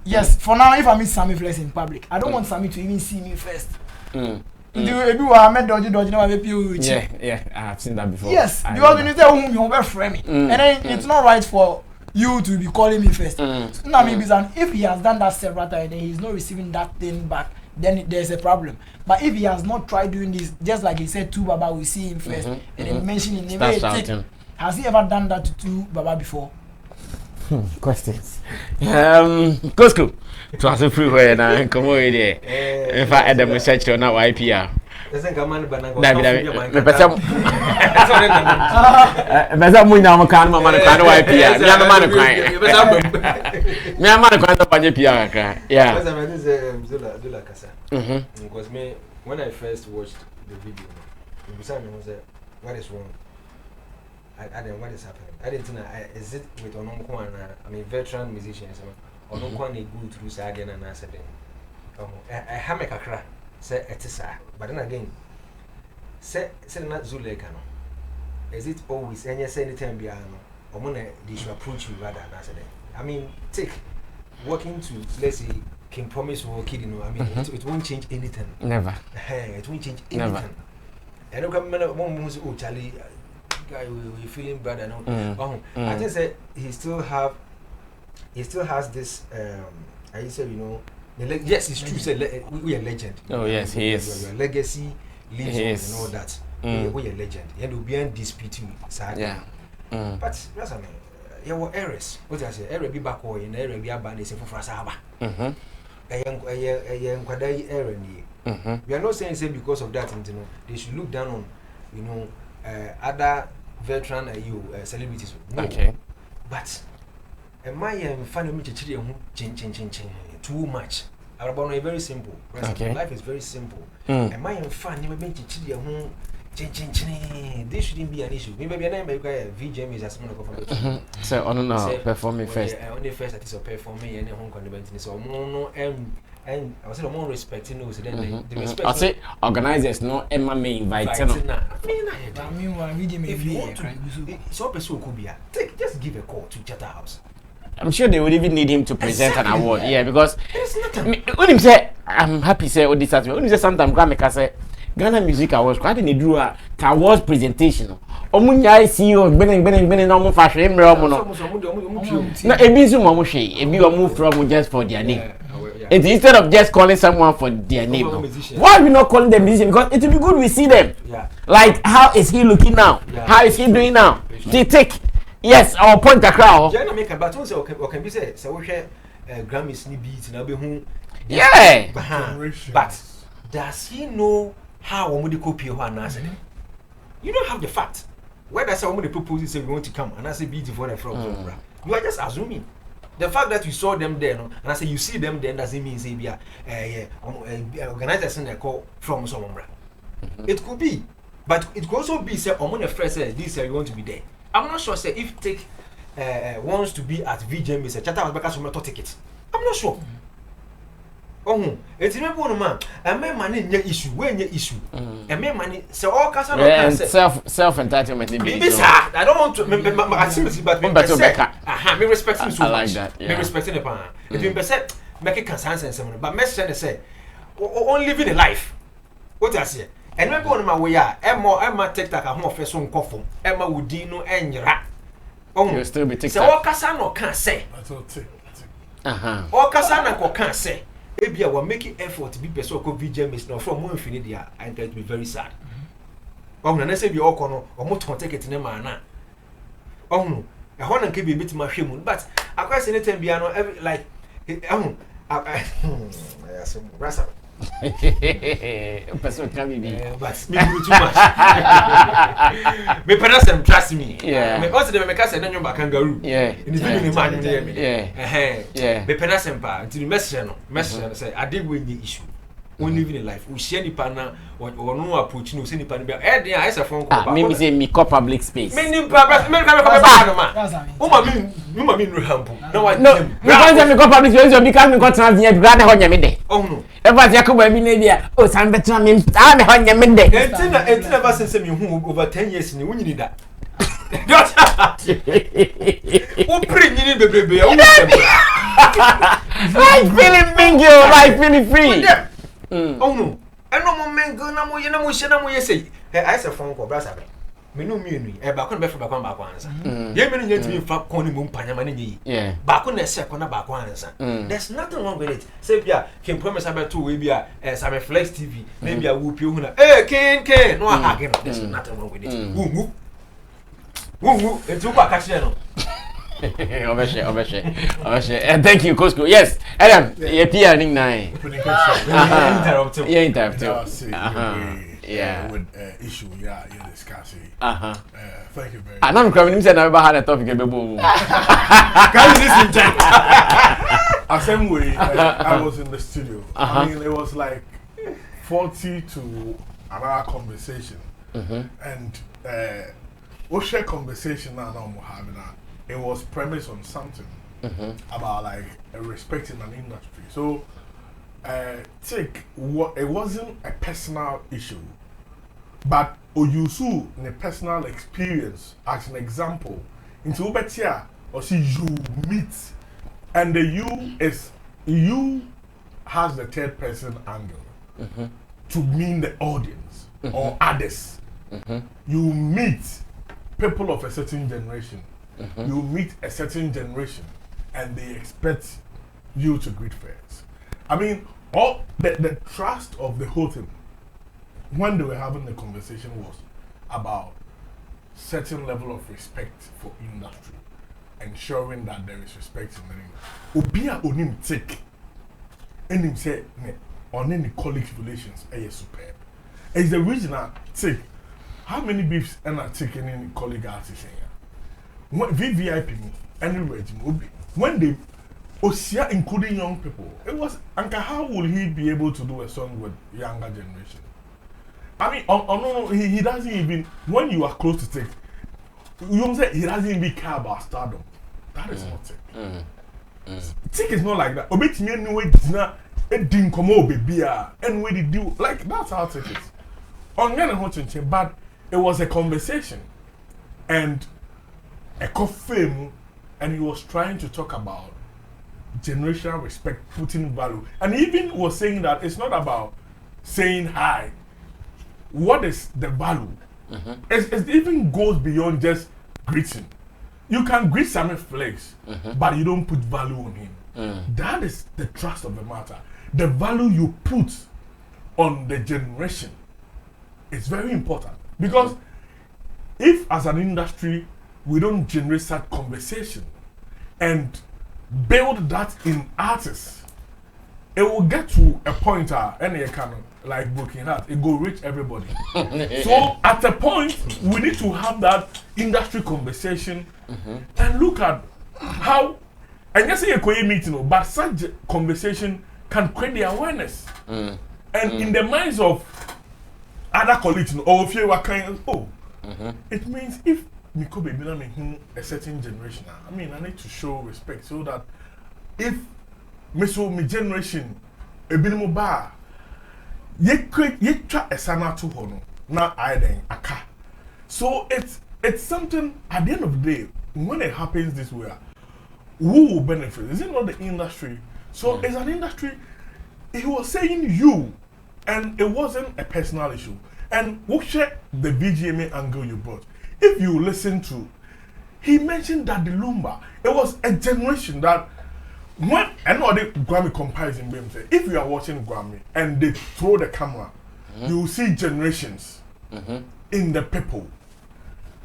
Yes, for now, if I meet Sammy first in public, I don't want Sammy to even see me first. do I met dodgy now Yeah, I have seen that before. Yes, because when you say whom you were framing, and then it's not right for you to be calling me first. Now maybe if he has done that several times and he's not receiving that thing back, then there's a problem. But if he has not tried doing this, just like he said, two Baba will see him first, and then mention his name. Has he ever done that to two Baba before? Questions. Costco. To ask a free way now. Come over there. In fact, at the research on our IPR. David, when I first watched the video, what is wrong? I didn't what is happening. I didn't know. Is it with Ononkwan? I mean, veteran musicians. Ononkwan they go through Sagan and I said, I have a crack. Say it is, but then again, say not Zulekano. Is it always any anytime piano? Or when they should approach you rather than answer them? I mean, take walking to let's say King Promise or Kid, I mean, it won't change anything. Never. It won't change anything. Never. And look at one who's oh Charlie. Guy we feeling bad and I think that he still has this I said yes it's true say we are legend. Oh yes he is. Your legacy lives and all that. We are legend and will be undisputed sad. Yeah. But that's I mean there were errors. What I say error be back or in error be abandoned say for Saba. Error we are not saying say because of that they should look down on other veteran celebrities. No. Okay. But my family me too much. About very simple. Okay. Life is very simple. And my family me this shouldn't be an issue. Maybe I make a VJ is as someone of so on no performing first. On the first that is performing and home condiment so no and I was saying more respecting those then the respect. I say organizers no Emma may invite I mean if you want to so person could be just give a call to Chatter House. I'm sure they would even need him to present an award. Yeah, because when him say I'm happy say all this when him say sometimes Grandma say Ghana Music Awards quite in do a awards presentation. Omunya CEO benen no mo fa hwe mre omo no. Na ebi nso mo hwe ebi o move from just for their name. And instead of just calling someone for their name, why are we not calling them musician? Because it will be good we see them. Yeah. Like how is he looking now? Yeah. How is he doing now? They take yes our point a crowd. Yeah, make but also can be say so we share Grammys ni beat na be hu. Yeah. But does he know how we copy who answer them? You don't have the fact. Whether somebody proposes say we want to come and I say beat for the from you are just assuming. The fact that you saw them there, no, and I say you see them there doesn't mean say organizers in the call from somewhere. It could be, but it could also be say on the first say this you want to be there. I'm not sure say if take wants to be at VJ Mr. Chatter was because of ticket. I'm not sure. It's remember one man. A man money issue. When your issue. A man money. So all cast and self entitlement. I don't want to. But me respecting so much. I like that. Me respecting the partner. If you percent make a consensus and but message say only living a life. What I say. And remember one my way are. Emma take that a home first on coffin. Emma would no enra. You still be taking. So all Casano can't say. All Casano can't say. Maybe I will make an effort to be person who VJ Miss now from more infinity. I'm going to be very sad. Oh, no, let's say you all corner or more to take it in a manner. Oh, no, I want to keep a bit my shame, but I quite say anything piano every like, person can be but me too much. Me parents trust me. Yeah. Me also the make us and then kangaroo. Yeah. In the video man there me. Yeah. Yeah. Me parents pa until message say I did win the issue. When living in life, we share the partner or no approach no send the partner. There I say phone call. Me say me call public space. Me nim public me come back no ma me no hampo. No I no. Me can say me call public space because me got transient because na ho nyame de. Oh no. Ever say come bi na bia o san betra me ah me ho nyame de. Entina ever since me hu over 10 years ni wunyini da. O prenyini bebrebe o like feeling bingo, like feeling free. Oh no. And no moment go na mo say. I say phone call brother. Me no me nu. E ba ko na be fa ba ko ba ko ansa. Ye me no nyantimi fa ko ni mo mpanya ma na nyi. Ba ko na se ko na ba ko ansa. There's nothing wrong with it. Say bia can promise about 2 we bia Sammy Flex TV. Maybe I will hu na. Ken no again. There's nothing wrong with it. Woo. It's you catch no. Obeshe. Thank you, Cosco. Yes, Adam, you're peering now. Interrupted. Yeah, interrupted. With issue, you're discussing. Thank you very much. I'm coming. Said I never had a topic. Can you listen? The same way, I was in the studio. I mean, it was like 40 to another conversation, and what share conversation now I'm having. It was premised on something about like respecting an industry. So, it wasn't a personal issue, but Oyusu in a personal experience as an example. Into Ubetia or see you meet, and the you has the third person angle to mean the audience or others. You meet people of a certain generation. You meet a certain generation and they expect you to greet first. I mean, all the trust of the whole thing when they were having the conversation was about certain level of respect for industry, ensuring that there is respect in the industry. Obia onim take and him say on any colleague relations are superb. It's the original take. How many beefs and are taken in colleague artists here? VVIP anywhere when they Osia including young people, it was Anka, how will he be able to do a song with younger generation? I mean, no, he doesn't even, when you are close to take, you know say he doesn't even care about stardom. That is not it. Take is not like that. Obit me anyway, it didn't come over baby and we did do like that's how take it. On but it was a conversation and a coffee, and he was trying to talk about generational respect, putting value, and he even was saying that it's not about saying hi. What is the value? It even goes beyond just greeting. You can greet Sammy Flex, but you don't put value on him. That is the trust of the matter. The value you put on the generation is very important because if, as an industry, we don't generate that conversation and build that in artists, it will get to a point and it can like Broken Heart, it will reach everybody. So at a point we need to have that industry conversation and look at how, and just say a meeting, but such conversation can create the awareness and in the minds of other colleagues or if you are kind of it means if Miko baby na a certain generation. I mean, I need to show respect so that if my generation a bit bar, ye try a sana to hono na I then aka. So it's something at the end of the day when it happens this way, who will benefit? Is it not the industry? So as an industry, he was saying you, and it wasn't a personal issue. And we'll share the BGMA angle you brought. If you listen to, he mentioned that the Lumba, it was a generation that when I know the Grammy comparison, if you are watching Grammy and they throw the camera, you will see generations in the people.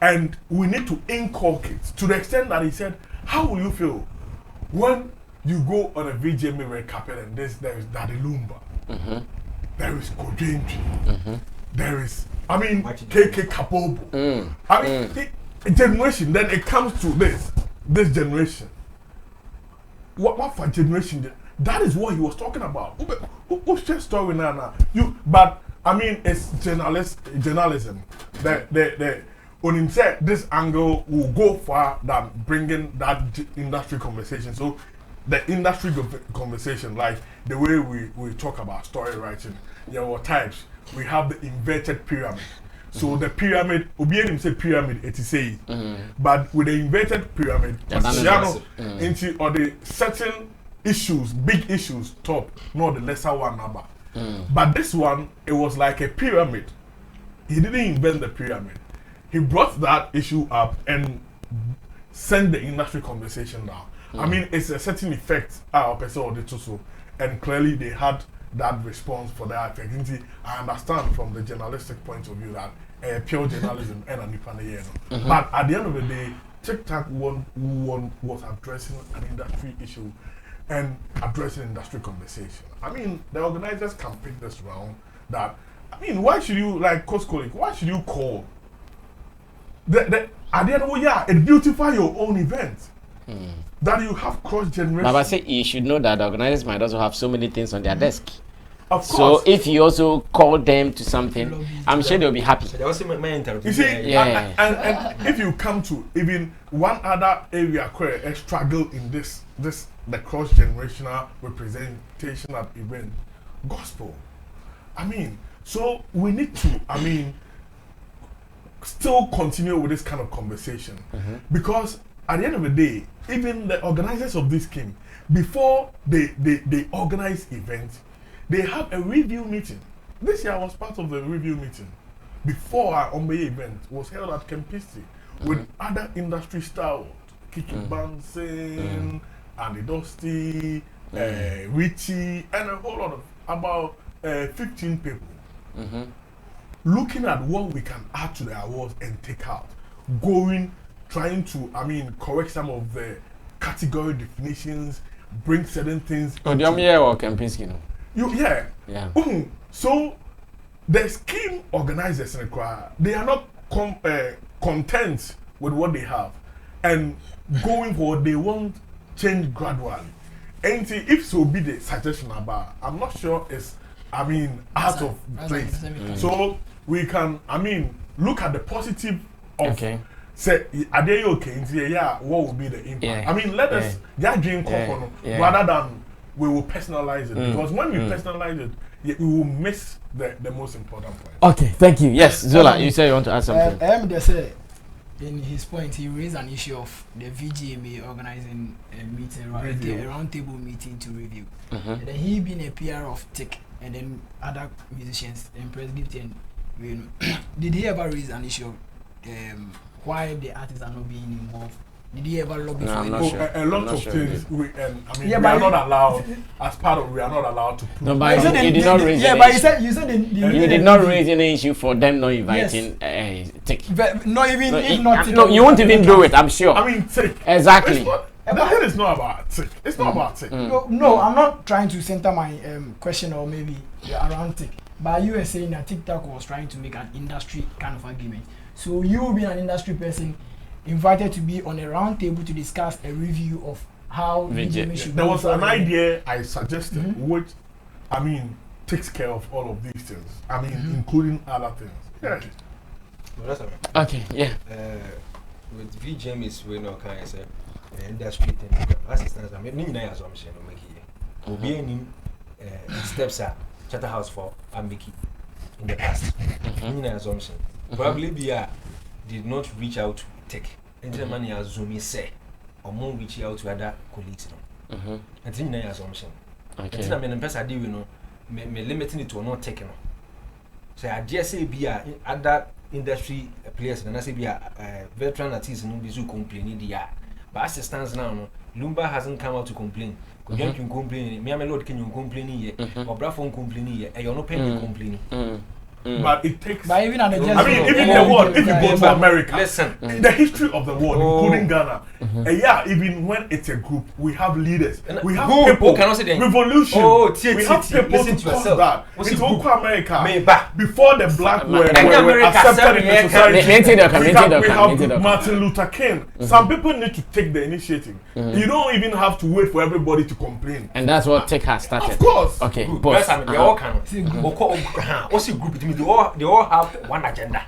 And we need to inculcate to the extent that he said, how will you feel when you go on a VGMA red carpet and there is Daddy Lumba, there is Kojenji, there is, I mean, KK Kapobo. I mean, the generation, then it comes to this generation. What for generation? That is what he was talking about. Who's just story now? But I mean, it's journalism. When he said this angle will go far than bringing that industry conversation. So the industry conversation, like the way we talk about story writing, there were types. We have the inverted pyramid. So the pyramid, Obianim say pyramid, it is say, but with the inverted pyramid, into or the certain issues, big issues, top, not the lesser one number. But this one, it was like a pyramid. He didn't invent the pyramid. He brought that issue up and sent the industry conversation down. I mean, it's a certain effect our person or the two, and clearly they had that response for that effect. I understand from the journalistic point of view that pure journalism and a but at the end of the day, TikTok was addressing an industry issue and addressing industry conversation. I mean, the organizers can pick this round that, I mean, why should you, like Coach Kolik, why should you call at the end of the year, it beautify your own event. That you have cross-generation. But I say you should know that the organizers might also have so many things on their desk. Of course. So if you also call them to something, I'm sure they'll be happy. You see, and if you come to even one other area where a struggle in the cross-generational representation of event, gospel. I mean, so we need to, still continue with this kind of conversation because at the end of the day, even the organizers of this game, before they organize events, they have a review meeting. This year I was part of the review meeting before our Ombe event was held at Kempisi with other industry stars, Kiki Bansen, Andy Dusty, Richie, and a whole lot of about 15 people. Looking at what we can add to the awards and take out, trying to, correct some of the category definitions, bring certain things. Oh, do you or Kempinski? Yeah. So the scheme organizers in the choir, they are not content with what they have and going forward, they want change gradually. And see, if so be the suggestion about, I'm not sure it's, out of place. So we can, look at the positive of, say, are they okay? Yeah, what will be the impact? Let us drink rather than we will personalize it. Because when we personalize it, we will miss the most important point. Okay, thank you. Yes, Zola, you say you want to add something. They say, in his point, he raised an issue of the VGMA organizing a meeting, a roundtable meeting to review. And then he being a PR of TIC and then other musicians and Press Gift and did he ever raise an issue of why the artists are not being involved? Did he ever lobby for it? A lot of things. We are not allowed, as part of, we are not allowed to put. No, but you did not raise any issue. You did not raise any issue for them not inviting TIC. Not even, if not TIC. No, you won't even do it, I'm sure. TIC. Exactly. The thing is not about TIC. It's not about TIC. No, I'm not trying to center my question or maybe around TIC. But you were saying that TikTok was trying to make an industry kind of argument. So you being an industry person, invited to be on a round table to discuss a review of how VGMA should be. There was an idea I suggested, which takes care of all of these things. Including other things. Yeah. No, that's all right. Okay, yeah. With VGMA's we know kind of say industry thing. As it stands, assumption no make here. Be any steps are Chatterhouse for Ambiki in the past. Assumption. Probably did not reach out to TIC. And the money as Zumi say, or more reach out to other colleagues. I think no assumption. Okay. I mean, person I do me limiting it to not taking. So I dare say be other industry players and I say be veteran artists no be so complaining the but as it stands now, Lumba hasn't come out to complain. You can complain. Me and my lord can you complain here? Or Brafon complaining here? And you're not paying complaining. But it takes. But even even the world, if you go to America, listen, the history of the world, including Ghana, even when it's a group, we have leaders, we have people, revolution, we have people to cause that. It's Oku America, before the black were accepted in the society, we have Martin Luther King. Some people need to take the initiative. You don't even have to wait for everybody to complain. And that's what TIC has started. Of course. Okay, boss. They all can. What's your group? They all have one agenda.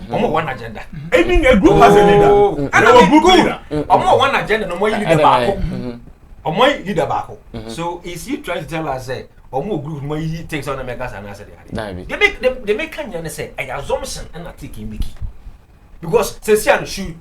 One agenda. Even a group has a leader. And a group leader. One agenda. No more leader back. More leader back. So is he trying to tell us that more group more he takes on Americans and answer they make Kenya say I assumption and not taking Mickey because Cecian shoe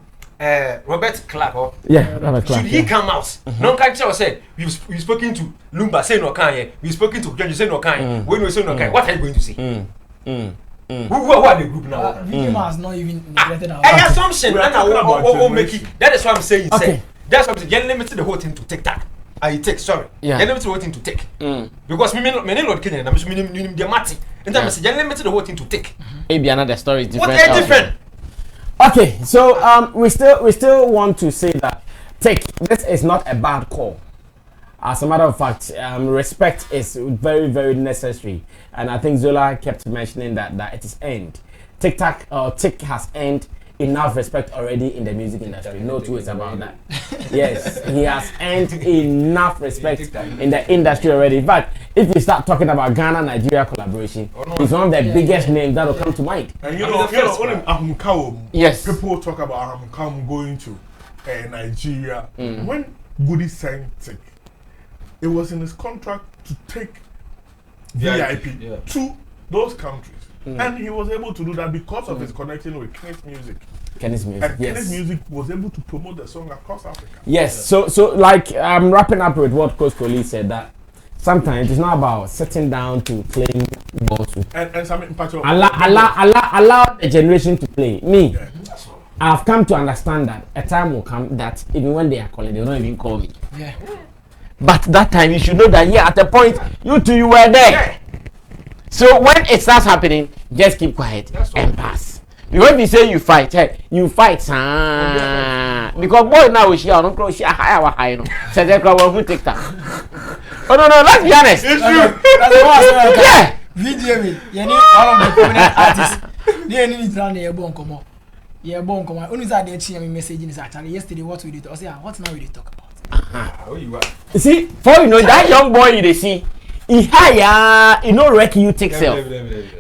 Robert Clark. Oh. Yeah, Robert Clark. Should he come out? No country say we've spoken to Lumba, say no can. We've spoken to John, say no can. When we say no can, what are you going to say? Who are the group now? Video has not even neglected our assumption. That is what I'm saying. Okay. That's what I'm saying. You're limited the whole thing to TikTok. I take, sorry. Yeah. You're limited the whole thing to take. Because me not Kenyan, I'm just minimum diamati. And I'm saying you're limited the whole thing to take. Maybe another story is different. What is different? Okay, so we still want to say that this is not a bad call. As a matter of fact, respect is very, very necessary, and I think Zola kept mentioning that it is earned. Tick has earned enough respect already in the music industry. No two ways about that. Yes, he has earned enough respect in the industry already. In fact, if you start talking about Ghana-Nigeria collaboration, he's one of the biggest names that will come to mind. And you know, yes, people talk about Ahmukam going to Nigeria. When Goody signed Tick, it was in his contract to take VIP to those countries. And he was able to do that because of his connection with Kenneth Music. Kenneth Music, and Kenneth Music was able to promote the song across Africa. Yes, so like I'm wrapping up with what Coach Coley said, that sometimes it's not about sitting down to claim balls. And something allow the generation to play. Me, I've come to understand that a time will come that even when they are calling, they don't even call me. Yeah. But that time you should know that at a point you were there. So when it starts happening, just keep quiet and pass. Because if you say you fight, you fight. Because boy now we share, don't close high no. Say that crowd who take that. Oh no, let's be honest. It's true. That's what yeah. Video me. You need all of the prominent artists. They need to run here bon come on. Yeah, bon come on. Only that they share me message in actually yesterday what we did. I say what now we did talk about. Who you are? You see, for you know that young boy you see. He no wreck you take self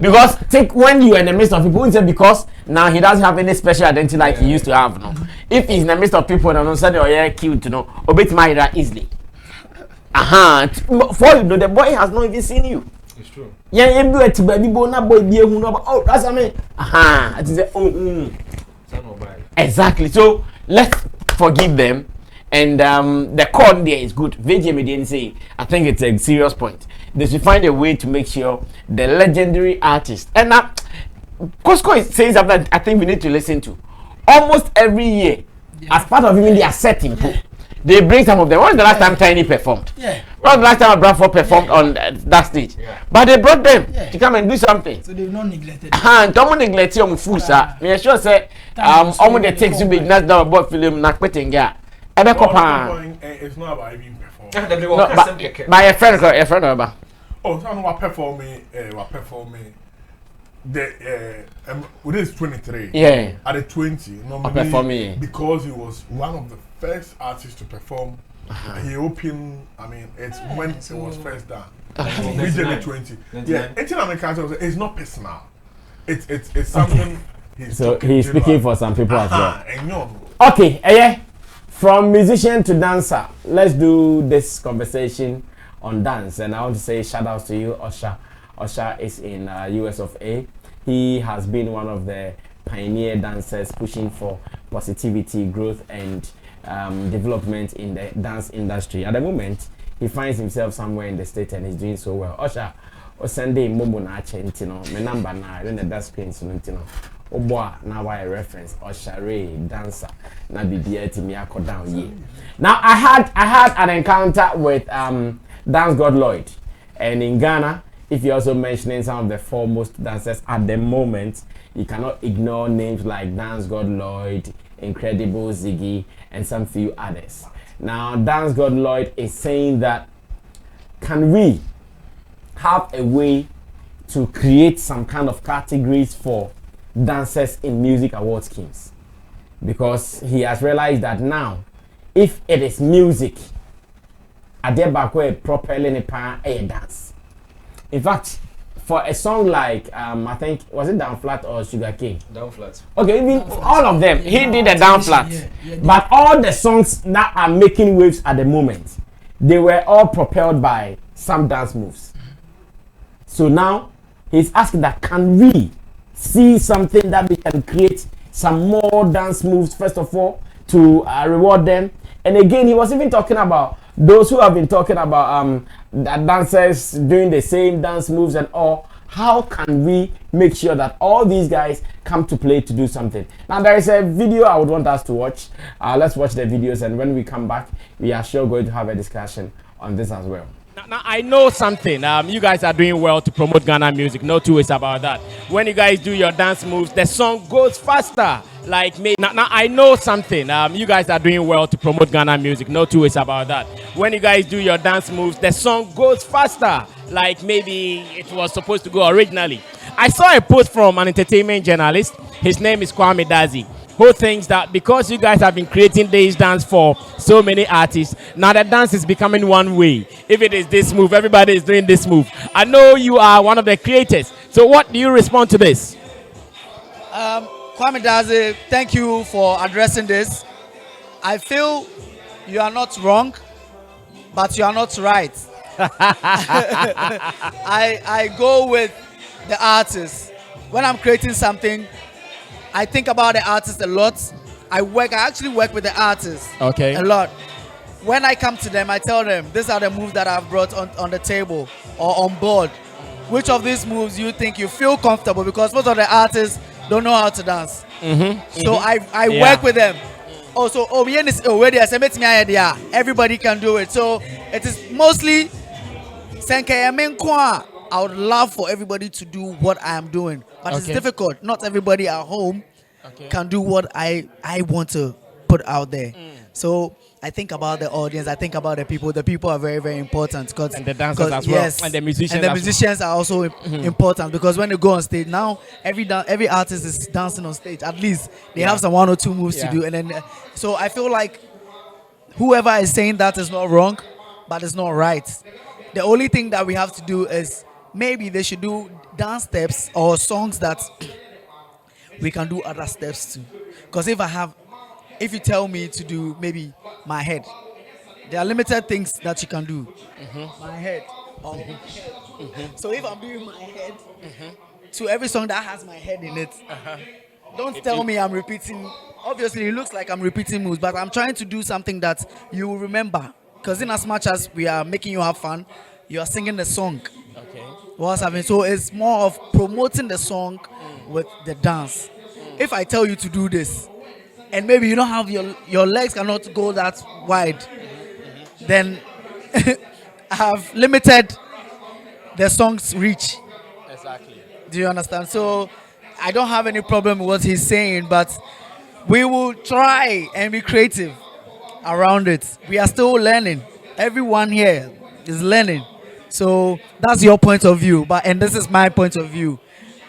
because take when you are in the midst of people because now he doesn't have any special identity like he used to have. No, if he's in the midst of people and on Sunday or yeah cute to know obey my easily. For you know the boy has not even seen you. It's true. Yeah, you do it baby bona boy be who know oh that's me. It is exactly. So let's forgive them. And the call there is good. VJ didn't say. I think it's a serious point. They should find a way to make sure the legendary artist. And now, Costco is saying something that I think we need to listen to. Almost every year, as part of even their setting, they bring some of them. When was the last time Tiny performed? Yeah. When was the last time Bradford performed on that stage? Yeah. But they brought them to come and do something. So they've not neglected. Don't neglect your food, sir. Me sure say all the takes to be not down about film not quitting yeah. It's not about even performing. No, my friend over. Oh, so I'm performing. With this 23. Yeah. At the 20, normally because he was one of the first artists to perform. He opened. I mean, it's when it was first done. Region 20. Yeah. It's not personal. It's something. So he's speaking for some people as well. Okay. Yeah. From musician to dancer, let's do this conversation on dance. And I want to say shout outs to you, Osha. Osha is in US of A. He has been one of the pioneer dancers pushing for positivity, growth, and development in the dance industry. At the moment, he finds himself somewhere in the state and he's doing so well. Osha, Sunday Momo na Chentino, my number now, then the dance screen, Oboa now I reference Oshare dancer na bibia timi akọ down here. Now I had an encounter with Dance God Lloyd, and in Ghana, if you're also mentioning some of the foremost dancers at the moment, you cannot ignore names like Dance God Lloyd, Incredible Ziggy, and some few others. Now Dance God Lloyd is saying that can we have a way to create some kind of categories for dancers in music award schemes, because he has realized that now if it is music properly a dance. In fact, for a song like I think was it Down Flat or Sugar King? Down Flat. Okay, even all of them. He did a Down Flat. But all the songs that are making waves at the moment, they were all propelled by some dance moves. So now he's asking that can we see something that we can create some more dance moves first of all, to reward them. And again, he was even talking about those who have been talking about that dancers doing the same dance moves and all. How can we make sure that all these guys come to play to do something? Now, there is a video I would want us to watch. Let's watch the videos, and when we come back, we are sure going to have a discussion on this as well. Now I know something. You guys are doing well to promote Ghana music. No two ways about that. When you guys do your dance moves, the song goes faster. Like me. Now I know something. You guys are doing well to promote Ghana music. No two ways about that. When you guys do your dance moves, the song goes faster. Like maybe it was supposed to go originally. I saw a post from an entertainment journalist. His name is Camidoh, who thinks that because you guys have been creating this dance for so many artists, now the dance is becoming one way. If it is this move, everybody is doing this move. I know you are one of the creators. So what do you respond to this? Camidoh, thank you for addressing this. I feel you are not wrong, but you are not right. I go with the artist. When I'm creating something, I think about the artist a lot. I actually work with the artist a lot. When I come to them, I tell them, these are the moves that I've brought on the table or on board. Which of these moves you think you feel comfortable? Because most of the artists don't know how to dance. So I work with them. Everybody can do it. So it is mostly I would love for everybody to do what I am doing, but it's difficult. Not everybody at home can do what I want to put out there. So I think about the audience. I think about the people. The people are very, very important. And the dancers as well. Yes, and the musicians. And the musicians are also important, because when they go on stage now, every artist is dancing on stage. At least they have some 1 or 2 moves to do, and then so I feel like whoever is saying that is not wrong, but it's not right. The only thing that we have to do is maybe they should do dance steps or songs that we can do other steps too. Because if you tell me to do maybe my head, there are limited things that you can do. My head. So if I'm doing my head to every song that has my head in it, don't tell me I'm repeating. Obviously, it looks like I'm repeating moves, but I'm trying to do something that you will remember. Because in as much as we are making you have fun, you are singing the song. What's happening? So it's more of promoting the song with the dance. If I tell you to do this, and maybe you don't have your legs cannot go that wide, then I have limited the song's reach. Exactly. Do you understand? So I don't have any problem with what he's saying, but we will try and be creative around it. We are still learning. Everyone here is learning. So that's your point of view, and this is my point of view.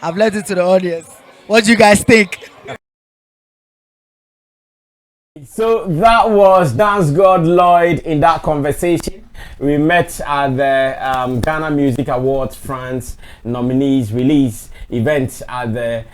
I've left it to the audience. What do you guys think? So that was Dance God Lloyd in that conversation. We met at the Ghana Music Awards France nominees release event at the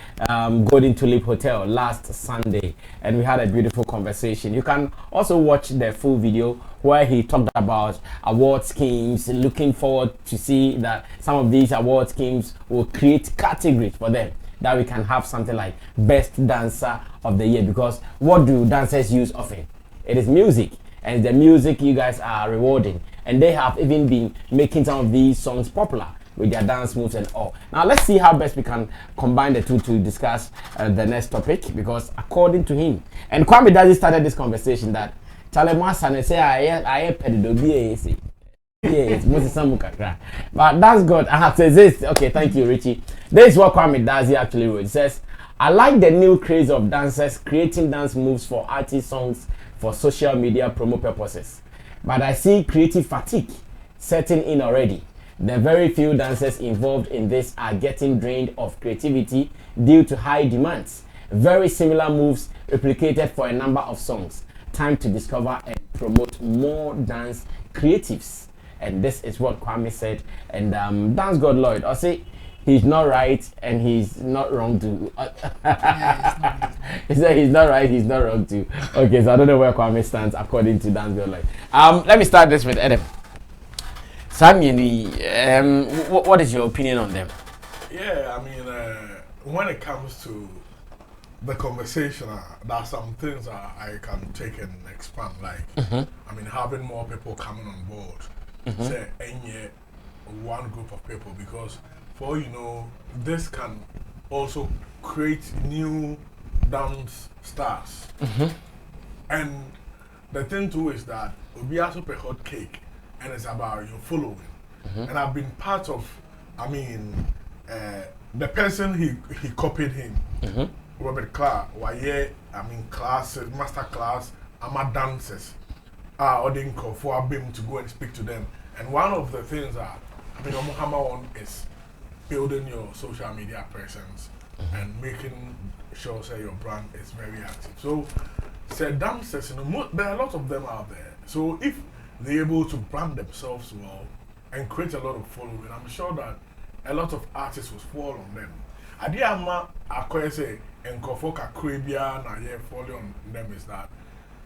Golden Tulip Hotel last Sunday, and we had a beautiful conversation. You can also watch the full video where he talked about award schemes, looking forward to see that some of these award schemes will create categories for them, that we can have something like Best Dancer of the Year, because what do dancers use often? It is music, and the music you guys are rewarding, and they have even been making some of these songs popular with their dance moves and all. Now let's see how best we can combine the two to discuss the next topic, because according to him, and Camidoh started this conversation that Chalemasa say I pedodobi yes, but that's good. I have to say this. Okay, thank you, Richie. This is what Camidoh actually wrote. It says, I like the new craze of dancers creating dance moves for artist songs for social media promo purposes, but I see creative fatigue setting in already. The very few dancers involved in this are getting drained of creativity due to high demands. Very similar moves replicated for a number of songs. Time to discover and promote more dance creatives. And this is what Kwame said. And Dance God Lloyd, I say he's not right and he's not wrong too. He said he's not right, he's not wrong too. Okay, so I don't know where Kwame stands according to Dance God Lloyd. Let me start this with Adam. Sammy, what is your opinion on them? Yeah, I mean, when it comes to the conversation, there are some things I can take and expand. Like, I mean, having more people coming on board. Say, any one group of people, because for you know, this can also create new dance stars. And the thing too is that we also pay hot cake, and it's about your following. And I've been part of, I mean, the person he copied him. Robert Clark, why I mean classes, master class, ama dancers or they call for a beam to go and speak to them. And one of the things that I mean one is building your social media presence and making sure say your brand is very active. So say dancers, you know, there are a lot of them out there. So if they're able to brand themselves well and create a lot of following, I'm sure that a lot of artists will fall on them. Adiama akwese enkofo kakribia na ye follow on them is that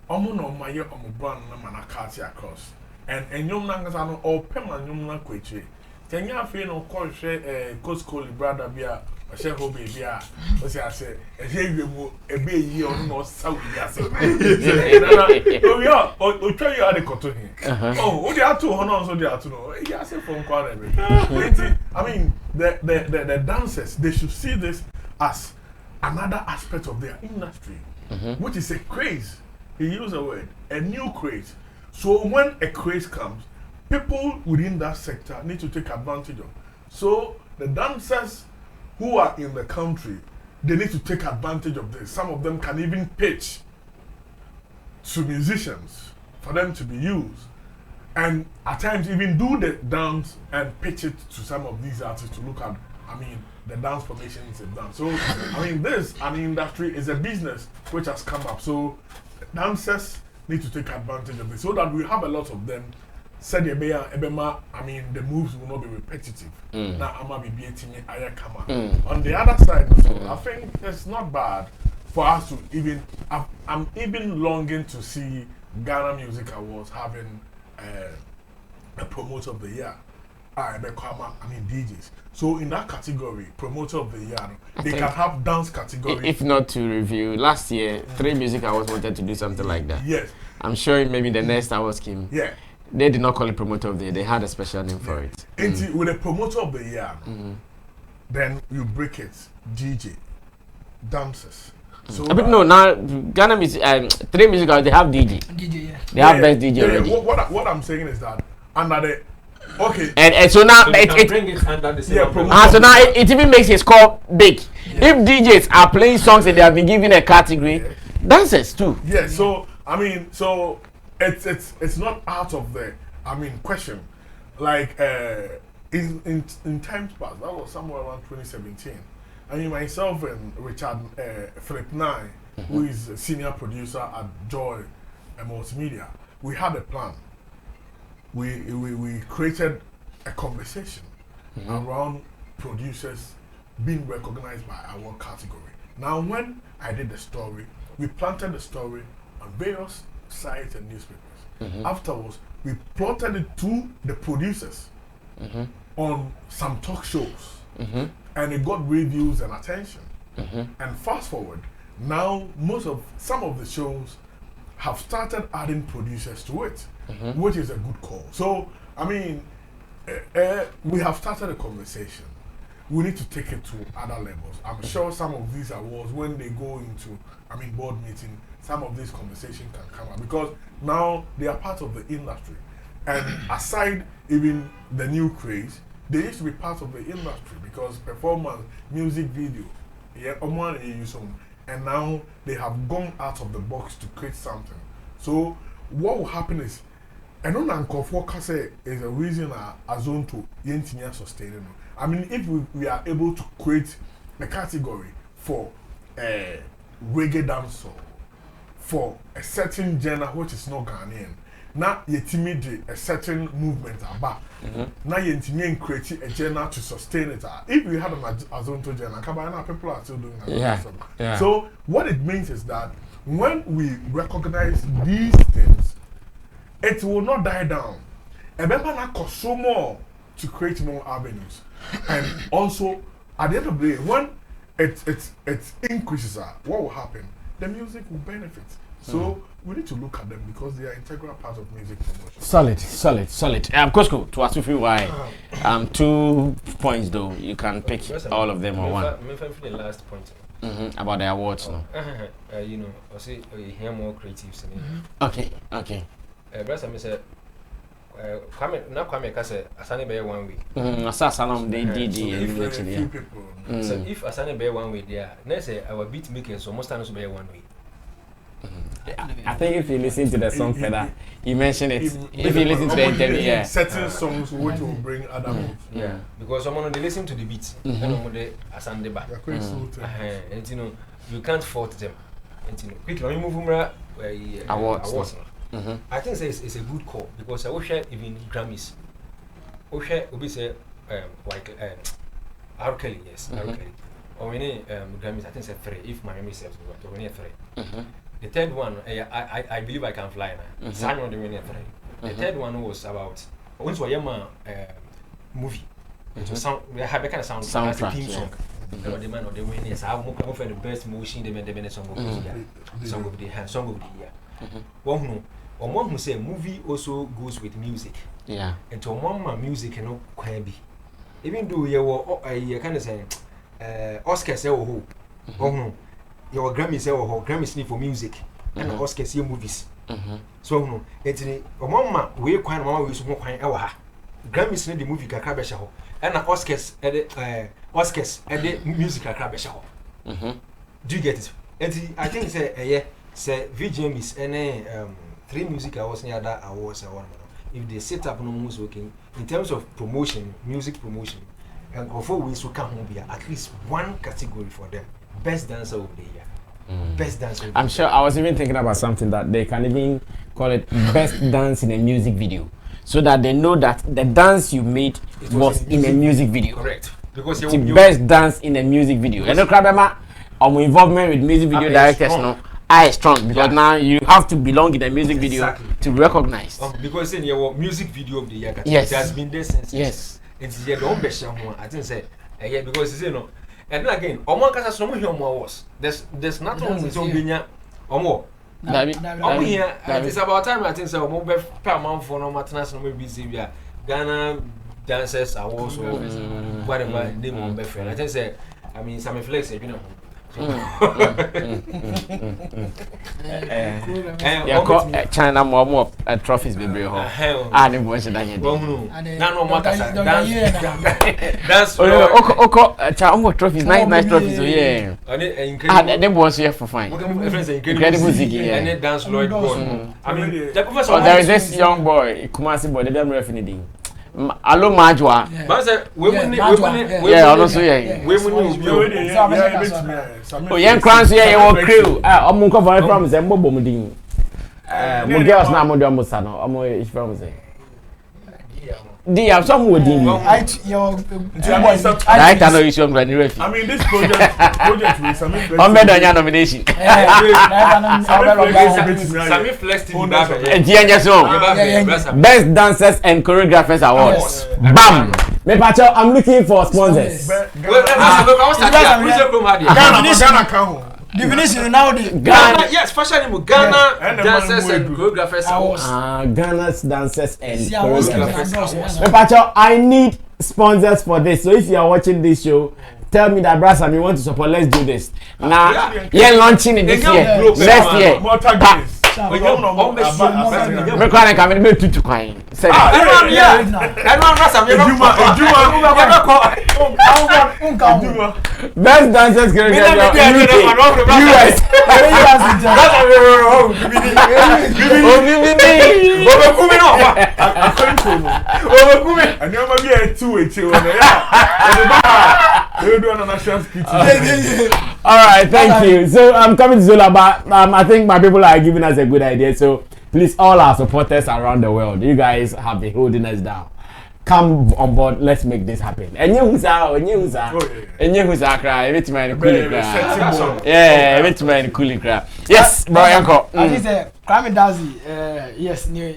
omo no maye omo brand na manakati across and enyom na ngasa no opem anyom na kweche tenya afi no ko hwe Cosco brother bia o she ho bia o se ase ehwe mu ebe yi on no sawu bia se o yo o twa you ade koto hin oh o dey atu ho no so dey atu no e ya se from kwara ebe I mean the dancers, they should see this as another aspect of their industry, which is a craze. He used a word, a new craze. So when a craze comes, people within that sector need to take advantage of. So the dancers who are in the country, they need to take advantage of this. Some of them can even pitch to musicians for them to be used. And at times even do the dance and pitch it to some of these artists to look at, I mean, the dance formations they've done. So, I mean, this, an industry is a business which has come up. So, dancers need to take advantage of this so that we have a lot of them. Said Ebema, I mean, the moves will not be repetitive. Now, I'm going to be beating Ayakama. On the other side, I think it's not bad for us to even, I'm even longing to see Ghana Music Awards having a promoter of the year. I mean DJs. So in that category, promoter of the year, they can have dance category. If not to review, last year 3 Music Awards wanted to do something like that. Yes. I'm sure maybe the next awards came. Yeah. They did not call it promoter of the year. They had a special name for it. And with a promoter of the year, then you break it. DJ, dancers. So but no, now Ghana Music, 3 Music Awards, they have DJ. DJ, yeah. They have best DJ already. What I'm saying is that under the and so now it bring it under the same so now it even makes it score big. If DJs are playing songs and they have been given a category, dancers too. Yeah. So I mean, so it's not out of the question. Like in times past, that was somewhere around 2017. I mean, myself and Richard Philip Nye, who is a senior producer at Joy Multimedia, we had a plan. We created a conversation around producers being recognized by our category. Now, when I did the story, we planted the story on various sites and newspapers. Afterwards, we plotted it to the producers on some talk shows. And it got reviews and attention. And fast forward, now some of the shows have started adding producers to it, which is a good call. So, I mean, we have started a conversation. We need to take it to other levels. I'm sure some of these awards, when they go into, board meeting, some of these conversations can come up because now they are part of the industry. And aside even the new craze, they used to be part of the industry because performance, music video, and now they have gone out of the box to create something. So what will happen is, I don't know is a reason a zone to yentinya sustainable. I mean, if we are able to create a category for reggae dancehall, for a certain genre which is not Ghanaian, now yetimi a certain movement about. Now yetimi create a genre to sustain it. If we had an azonto genre, people are still doing that. So what it means is that when we recognize these things, it will not die down. And then I cost so more to create more avenues. And also, at the end of the day, when it increases. What will happen? The music will benefit. So we need to look at them because they are integral part of music promotion. Solid. Cosco, to ask you why. 2 points though. You can pick all of them or one. The last point. About the awards, no. You know, I say you hear more creatives. Okay. Brother Sammy said, Kwame Kase Asani be 1 week. Sasanam they did So if Asani be 1 week there, let's say our beat makers so most times be 1 week. I think if you listen to the song further, you mentioned it. If you listen to the interview, certain songs which will bring other moves. Yeah, because someone they listen to the beat, and they Asani back. And you know, you can't fault them. And you know, quickly we move awards. I think it's a good call because I wish even Grammys. Obi say like R. Kelly, yes, R. Kelly. Or any Grammys, I think it's 3. If my memory serves me right, only 3. The third one, I believe I can fly now. Sign on the winning 3. The third one was about once we movie. So sound we have a kind of soundtrack theme song. The man of the winning is how more for the best motion the song of the year. Song of the year. One who say movie also goes with music. Yeah. And to one music no can be. Even though you were kind of saying Oscar say oh no. Your Grammy say oh Grammy need for music and Oscar see movies. So no etini omama we kwan mama we so kwan e wa ha. Grammy need the movie kakra be sha ho. And Oscars the music kakra be sha ho. Do you get it? And I think say VGM is any 3 music awards and other awards and one. If they set up no most working in terms of promotion, music promotion, and before we so come home at least one category for them. Best dancer of the year. Best dancer. I'm sure I was even thinking about something that they can even call it best dance in a music video. So that they know that the dance you made was in a music video. Correct. Because the best dance in a music video. And no crabema involvement with music video directors no. I strong because now you have to belong in a music video to recognize. Because in your music video of the year, yes. It has been there since. Yes. It's your own best one. I think say because you know, and then again, Omo kasa so mo was. There's nothing wrong with Obinya Omo. Omo here. It's about time I think say Omo be per month for no matters no busy we Ghana dancers awards or whatever they mo be friend. I think say I mean Sammy Flex you know. China more trophies be bring home. Ah, they want to dance. Na no more kasa dance. China trophies, nice trophies. Yeah. Ah, they want to for fine. Incredible Ziggy. And dance Lloyd Ball. I mean, there is this young boy, Kumasi boy. They don't know anything. Alo Majwa. Oh, young crowns here, you will crew. I'm going to cover from the Mobo Mudin. Mugels now, Modern Musano. I'm going to from the they have some wood in I know you should run your I mean, this project with Sammy. I'm better than nomination. Sammy Flex in Best Dancers and Choreographers Awards. Bam! I'm looking for sponsors. Definition now the Ghana, yes, especially Ghana dancers and choreographers awards. Ghana's dancers and choreographers awards. I need sponsors for this. So if you are watching this show, tell me that Brasam you want to support. Let's do this. Now, you're launching it this year. Next year. But me kwa nka me be tutu kwan say best dancers US all right, thank you. So I'm coming to Zola, but I think my people are giving us a good idea. So please, all our supporters around the world, you guys have been holding us down. Come on board. Let's make this happen. Enye husa cry. Every man cool cry. Yeah, every man cool cry. Yes, bro, Yanko. I think say Camidoh. Yes, new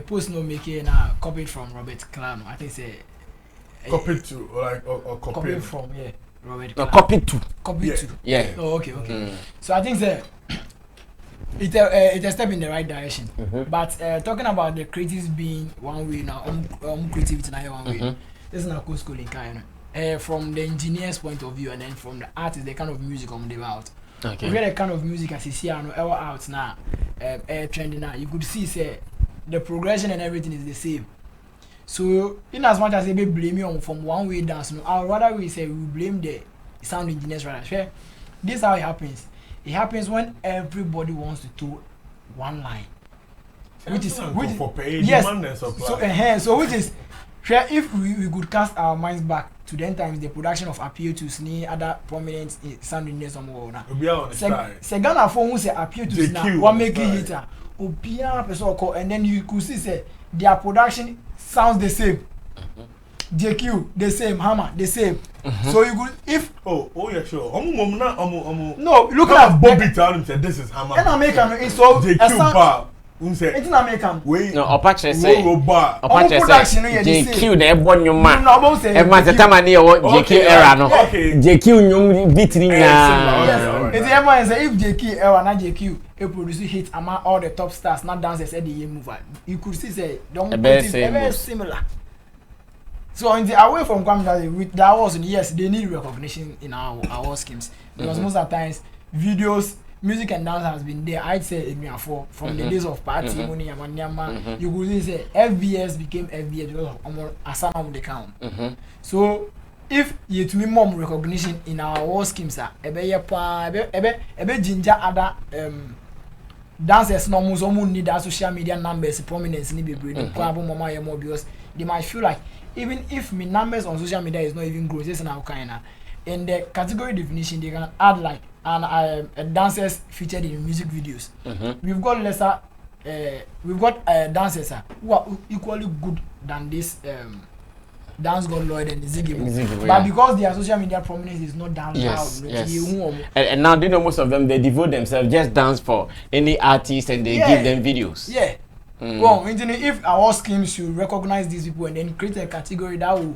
post no making copied from Robert Clan. I think say copied to or copied from Robert. Copied to. copy to. Yeah. Oh, okay. So I think that it's a step in the right direction. But talking about the creatives being one way now, creativity now one way. This is not co-schooling kind of. From the engineer's point of view, and then from the artist, the kind of music they out. Okay. If you the kind of music as you see out now, trending now, you could see say the progression and everything is the same. So in as much as they be blame you from one way dance, I would rather we say we blame the sound engineers rather. Sure. This is how it happens. It happens when everybody wants to do one line, which is for pay yes. Demand and supply. So which is if we could cast our minds back to then times the production of Appeal to Sni other prominent sound engineers on now. Se Ghana for who say Appeal to Sni one make it Obia person call and then you could see say their production sounds the same. JQ the same, Hammer the same. So you could if yeah sure. No, look at Bobby Town said this is Hammer. And American it's so JQ it's not American. No, Opache say JQ na ebon nyuma. Everyone say tamani JQ era no. JQ nyum beat ni na. It's everyone say if JQ era na JQ e produce hit among all the top stars not dancers at the year move. You could see say don't very similar. So in the away from Camidoh with the awards, yes, they need recognition in our award schemes because most of the times videos, music and dance has been there. I'd say in from the days of party money and you could say FBS became FBS because of Asana on the count. So if you to me more recognition in our award schemes, ebe ginger other dancers no more need our social media numbers prominence ni be bring because they might feel like even if my numbers on social media is not even growing, this is now kind of in the category definition they can add like dancers featured in music videos. We've got lesser, we've got dancers who are equally good than this Dance God Lloyd and Ziggy. But because their social media prominence is not down loud, and now do you know most of them they devote themselves just dance for any artist and they give them videos. Yeah. Well, if our schemes should recognize these people and then create a category that will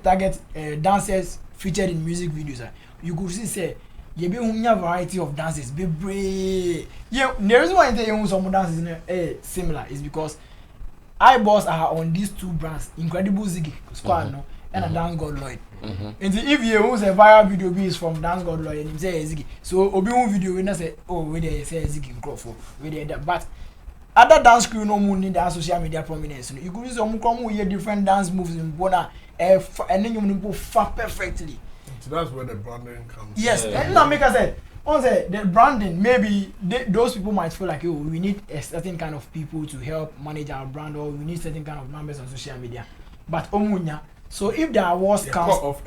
target dancers featured in music videos, you could see say you be a variety of dances. Be brave. Yeah, the reason why I tell you some dances similar is because eyeballs are on these two brands, Incredible Ziggy Squad and a Dance God Lloyd. And if you use a viral video is from Dance God Lloyd and him say Ziggy, so obi one video when I say we they say Ziggy Crawford, we they that, but other dance crew no more need their social media prominence. You could use some come with different dance moves in Bona and then you will far perfectly. So that's where the branding comes. Yes, and now make us say on the branding, maybe those people might feel like, oh, we need a certain kind of people to help manage our brand, or we need certain kind of numbers on social media. But Omunya, so if the awards comes, okay.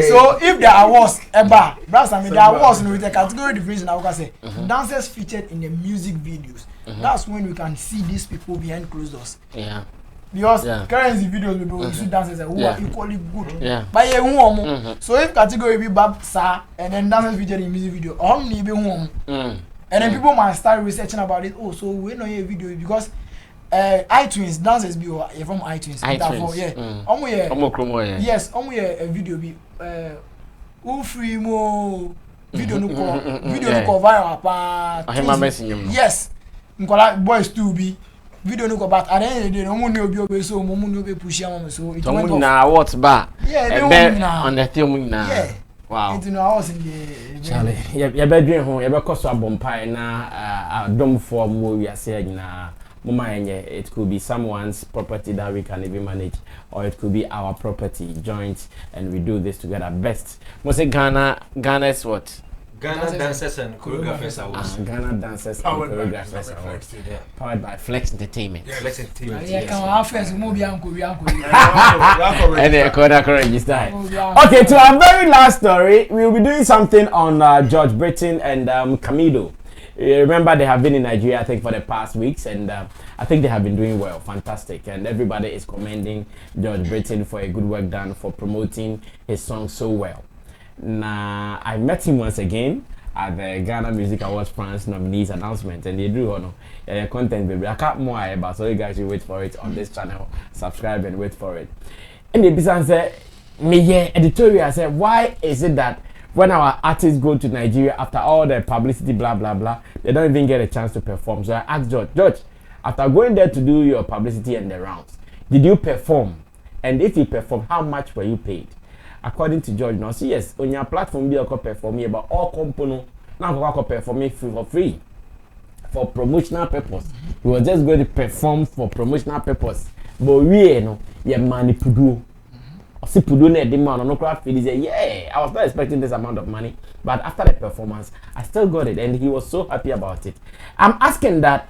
So if the awards the awards with the category definition, I will say dancers featured in the music videos. That's when we can see these people behind closed doors. Yeah. Because currency videos we see dancers who are equally good. But so if category be bab sa and then dancers featured in music video, only be and then people might start researching about it. Oh, so we know a video because iTunes dancers be from iTunes. Yes, a video be free mo video no call viral pa. Yes, boys too be video no go but at the end of the day no money obi so mo money obi push am so it went off. Na what ba? On the thing na. Yeah. Wow. It no house in the Charlie. You be dwen ho, you be koso abompai na adom for mo wi ase nyina. It could be someone's property that we can even manage, or it could be our property joint, and we do this together. Best. Must say Ghana is what? Ghana Dancers and Choreographers Awards. Ghana Dancers and Choreographers Awards. Powered by Flex Entertainment. Flex Entertainment. Okay, to our very last story, we'll be doing something on George Britain and Camidoh. Remember, they have been in Nigeria, I think, for the past weeks, and I think they have been doing well, fantastic, and everybody is commending George Britain for a good work done for promoting his song so well. Now, I met him once again at the Ghana Music Awards France nominees announcement, and they do content, baby. I can't more about, so you guys should wait for it on this channel, subscribe and wait for it. And the business said, me yeah editorial say why is it that when our artists go to Nigeria after all the publicity blah blah blah they don't even get a chance to perform. So I asked George, after going there to do your publicity and the rounds, did you perform? And if you perform, how much were you paid? According to George, now see yes, on your platform you can perform here, but all component now you can perform for free for promotional purpose. We were just going to perform for promotional purpose, but we know you manipulate. See Pudu ne demand no crowd feel yeah, I was not expecting this amount of money, but after the performance I still got it and he was so happy about it. I'm asking that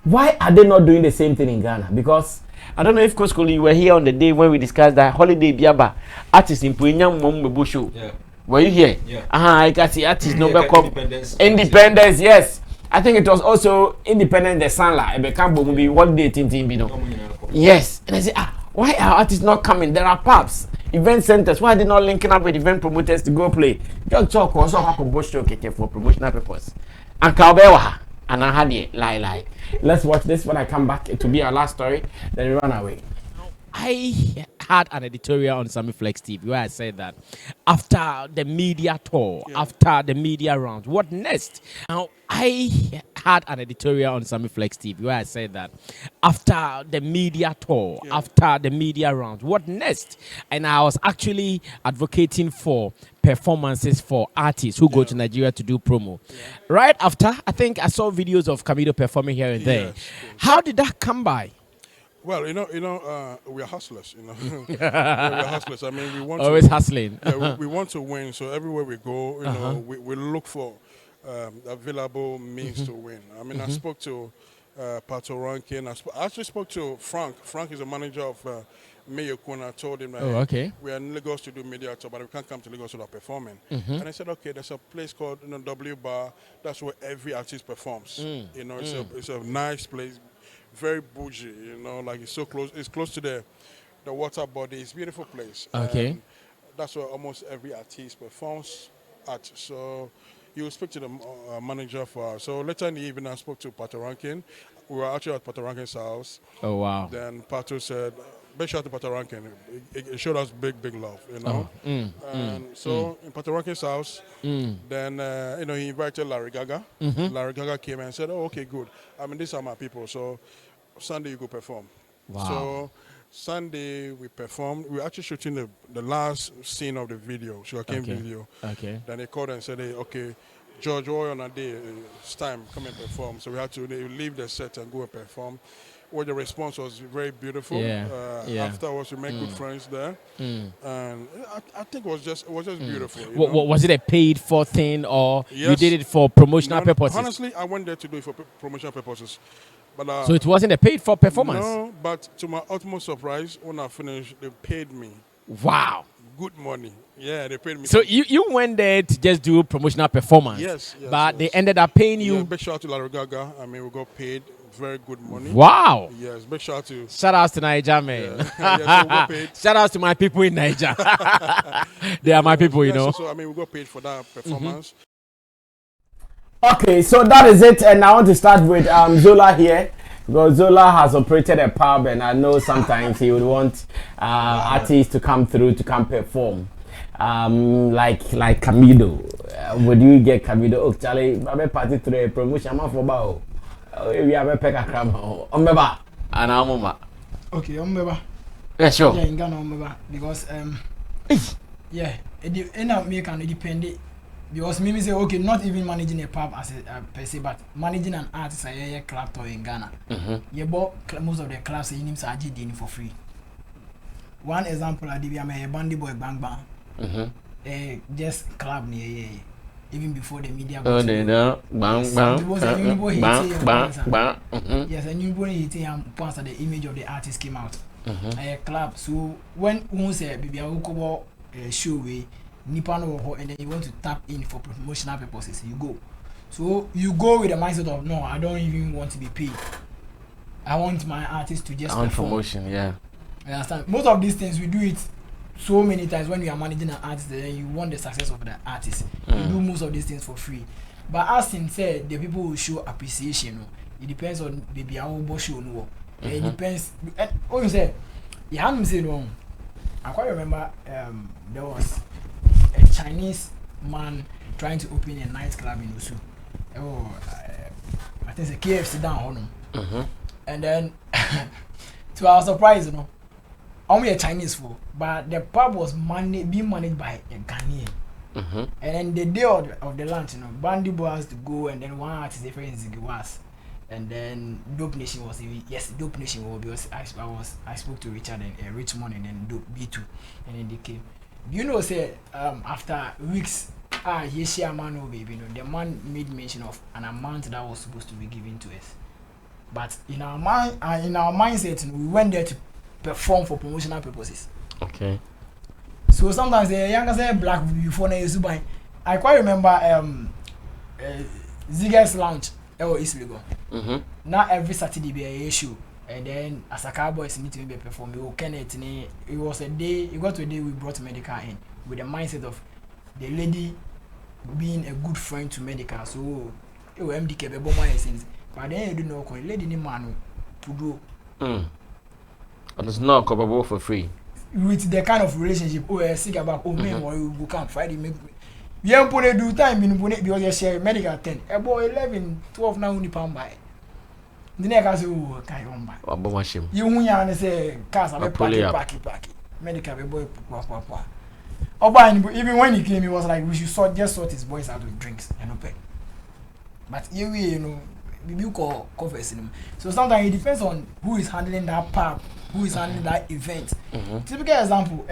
why are they not doing the same thing in Ghana? Because I don't know if Coach Koli, you were here on the day when we discussed that holiday biaba artists in Puenya Mumbu show. Yeah. Were you here? Yeah. I can see artists no independence, yes. I think it was also independent the Sanla and become be holiday thing. Yes. And I say why are artists not coming? There are pubs, event centers. Why are they not linking up with event promoters to go play? Just talk also for promotional purpose. And Kalbewa and I had it lie. Let's watch this when I come back. It will be our last story. Then we run away. I had an editorial on Sammy Flex TV where I said that after the media tour, after the media round, what next? Now, I had an editorial on Sammy Flex TV where I said that after the media tour, after the media round, what next? And I was actually advocating for performances for artists who go to Nigeria to do promo. Right after, I think I saw videos of Camidoh performing here and there. How did that come by? Well, we are hustlers. We are hustlers. I mean, we want always hustling. We want to win. So everywhere we go, we look for available means to win. I mean, I spoke to Pato Rankin. I actually spoke to Frank. Frank is a manager of Mayor Kuna. I told him that we are in Lagos to do media tour, but we can't come to Lagos without performing. And I said, okay, there's a place called W Bar. That's where every artist performs. It's a nice place. Very bougie, like it's so close. It's close to the water body. It's a beautiful place. Okay. And that's where almost every artist performs at. So you speak to the manager for. So later in the evening, I spoke to Pato Rankin. We were actually at Pato Rankin's house. Oh wow! Then Pato said, "Big shout out to Pato Rankin. It showed us big love, And so in Pato Rankin's house, then he invited Larry Gaga. Larry Gaga came and said, "Oh, okay, good. I mean, these are my people. So Sunday you go perform." Wow. So Sunday we performed. We were actually shooting the last scene of the video, sugarcane video. Okay. Then they called and said, "Hey, okay, George, on a day, it's time, come and perform." So we had to leave the set and go and perform. Well, the response was very beautiful. Afterwards, we made good friends there, and I think it was just beautiful. Was it a paid for thing, or you did it for promotional purposes? Honestly, I went there to do it for promotional purposes. But so it wasn't a paid for performance? No, but to my utmost surprise, when I finished, they paid me. Wow. Good money. Yeah, they paid me. So you went there to just do promotional performance? Yes. But they ended up paying you? Yeah, big shout out to Larry Gaga. I mean, we got paid very good money. Wow. Yes, big shout out to... Shout out to Niger, man. So we got paid. Shout out to my people in Niger. They are my people, you know. So, I mean, we got paid for that performance. Okay, so that is it, and I want to start with Zola here, because Zola has operated a pub, and I know sometimes he would want artists to come through to come perform, like Camidoh. Would you get Camidoh? Oh, Charlie, I'm a party through a promotion. I'm for bow. We have a peck of crab. Ombeba and Amoma. Okay, Ombeba. Yeah, sure. Yeah, in Ghana, Ombeba, because yeah, it can depend. Because me say okay, not even managing a pub as a per se, but managing an artist a club tour in Ghana. You bought most of the clubs in him Saji for free. One example I did, I'm a bandy boy bang bang. Just club near even before the media. Oh, they know bang bang. Yes, and you boy hitting once the image of the artist came out. A club. So when we say Bibi Awokobo show way. Nipano, and then you want to tap in for promotional purposes, you go. So you go with the mindset of no, I don't even want to be paid. I want my artist to just perform. Promotion, yeah. I understand. Most of these things we do it so many times when you are managing an artist, then you want the success of the artist. You do most of these things for free. But as Tim said, the people will show appreciation. It depends on maybe our show no. It depends. Oh, you say, you haven't said wrong. I quite remember there was a Chinese man trying to open a nightclub in Usu. Oh, I think it's a KFC down on him. And then, to our surprise, you know, only a Chinese food, but the pub was being managed by a Ghanaian. And then the day of the lunch, you know, Bandy Boy has to go, and then one artist different was, and then Dope Nation was Dope Nation was because I spoke to Richard and Richmond and then Dope B2, and then they came. You know, say after weeks, he share man oh baby, you know, the man made mention of an amount that was supposed to be given to us, but in our mindset, we went there to perform for promotional purposes. Okay. So sometimes the younger say black before na use buy. I quite remember Ziggy's Lounge East Legon. Now every Saturday be a show, and then as a cowboys need to be perform. It was a day. It got to a day we brought medical in with the mindset of the lady being a good friend to medical. So it was MDK be bomb my sense. But then you do know the lady ni man to do. And it's not coverable for free. With the kind of relationship, sick about man, or you come Friday, make you put a do time in because you share medical 10, a boy 11, 12 now only pound by. The next oh, carry on by. You won't say, cars are packy. Medical boy, papa. Even when he came, he was like, we should just sort his boys out with drinks and no pay. But here you know, we call covers him. So sometimes it depends on who is handling that pub. Who is handling that event? Typical example,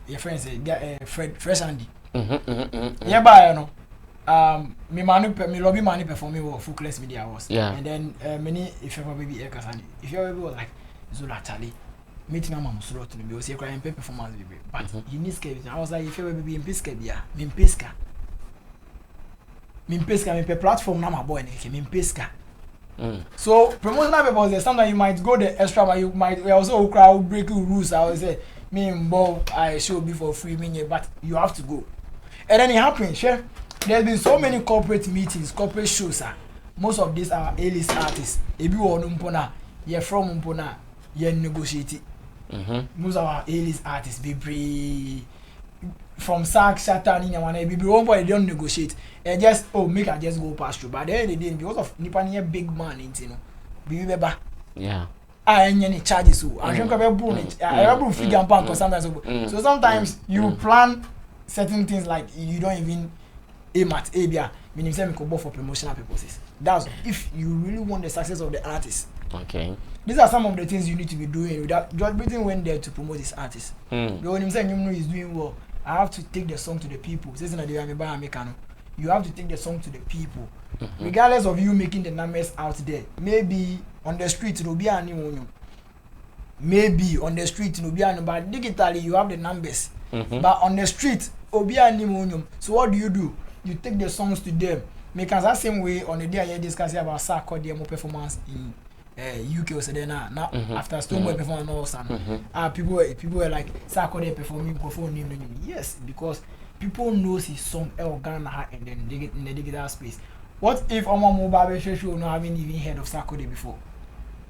your friend say, Fresh Andy. Yeah, but you know, me lobby money performing for full class media hours. Yeah. And then many if your baby Sandy, if your baby was like Zola Charlie, meeting my mom slot to me because you crying performance baby. But he needs care. I was like, if your baby in Pisca, yeah, me Pisca, me platform now my boy, me Pisca. So promotional purposes, sometimes you might go the extra, but you might also crowd breaking rules. I would say, me and Bob, I show be for free, but you have to go. And then it happens, sure. There's been so many corporate meetings, corporate shows. Most of these are A-list artists. If you are Umpona, you're from Umpona, you're negotiating. Most of our A-list artists, be from Sack, Shatan, be one boy, they don't negotiate. And just make I just go past through. But then they didn't because of Nippon big man, you know. Be remember. Yeah. I any charges so. I think I figure and bank sometimes. So sometimes you plan certain things like you don't even aim at ABA, meaning say me go for promotional purposes. That's if you really want the success of the artist. Okay. These are some of the things you need to be doing without George Britain went there to promote his artist. But when him saying he's doing well, I have to take the song to the people. You have to take the song to the people. Regardless of you making the numbers out there. Maybe on the street it will be anyone. Maybe on the street it will be anyone. But digitally you have the numbers. But on the street it will be anyone. So what do? You take the songs to them. Because that same way on the day I discussing about Sarko demo performance in UK or Sedena. Now after Stoneboy performance people were like Sarko they performing name. Yes, because people knows his song El Ghana and then they get in the digital space. What if Oma Mobile show not having even heard of Sarko before?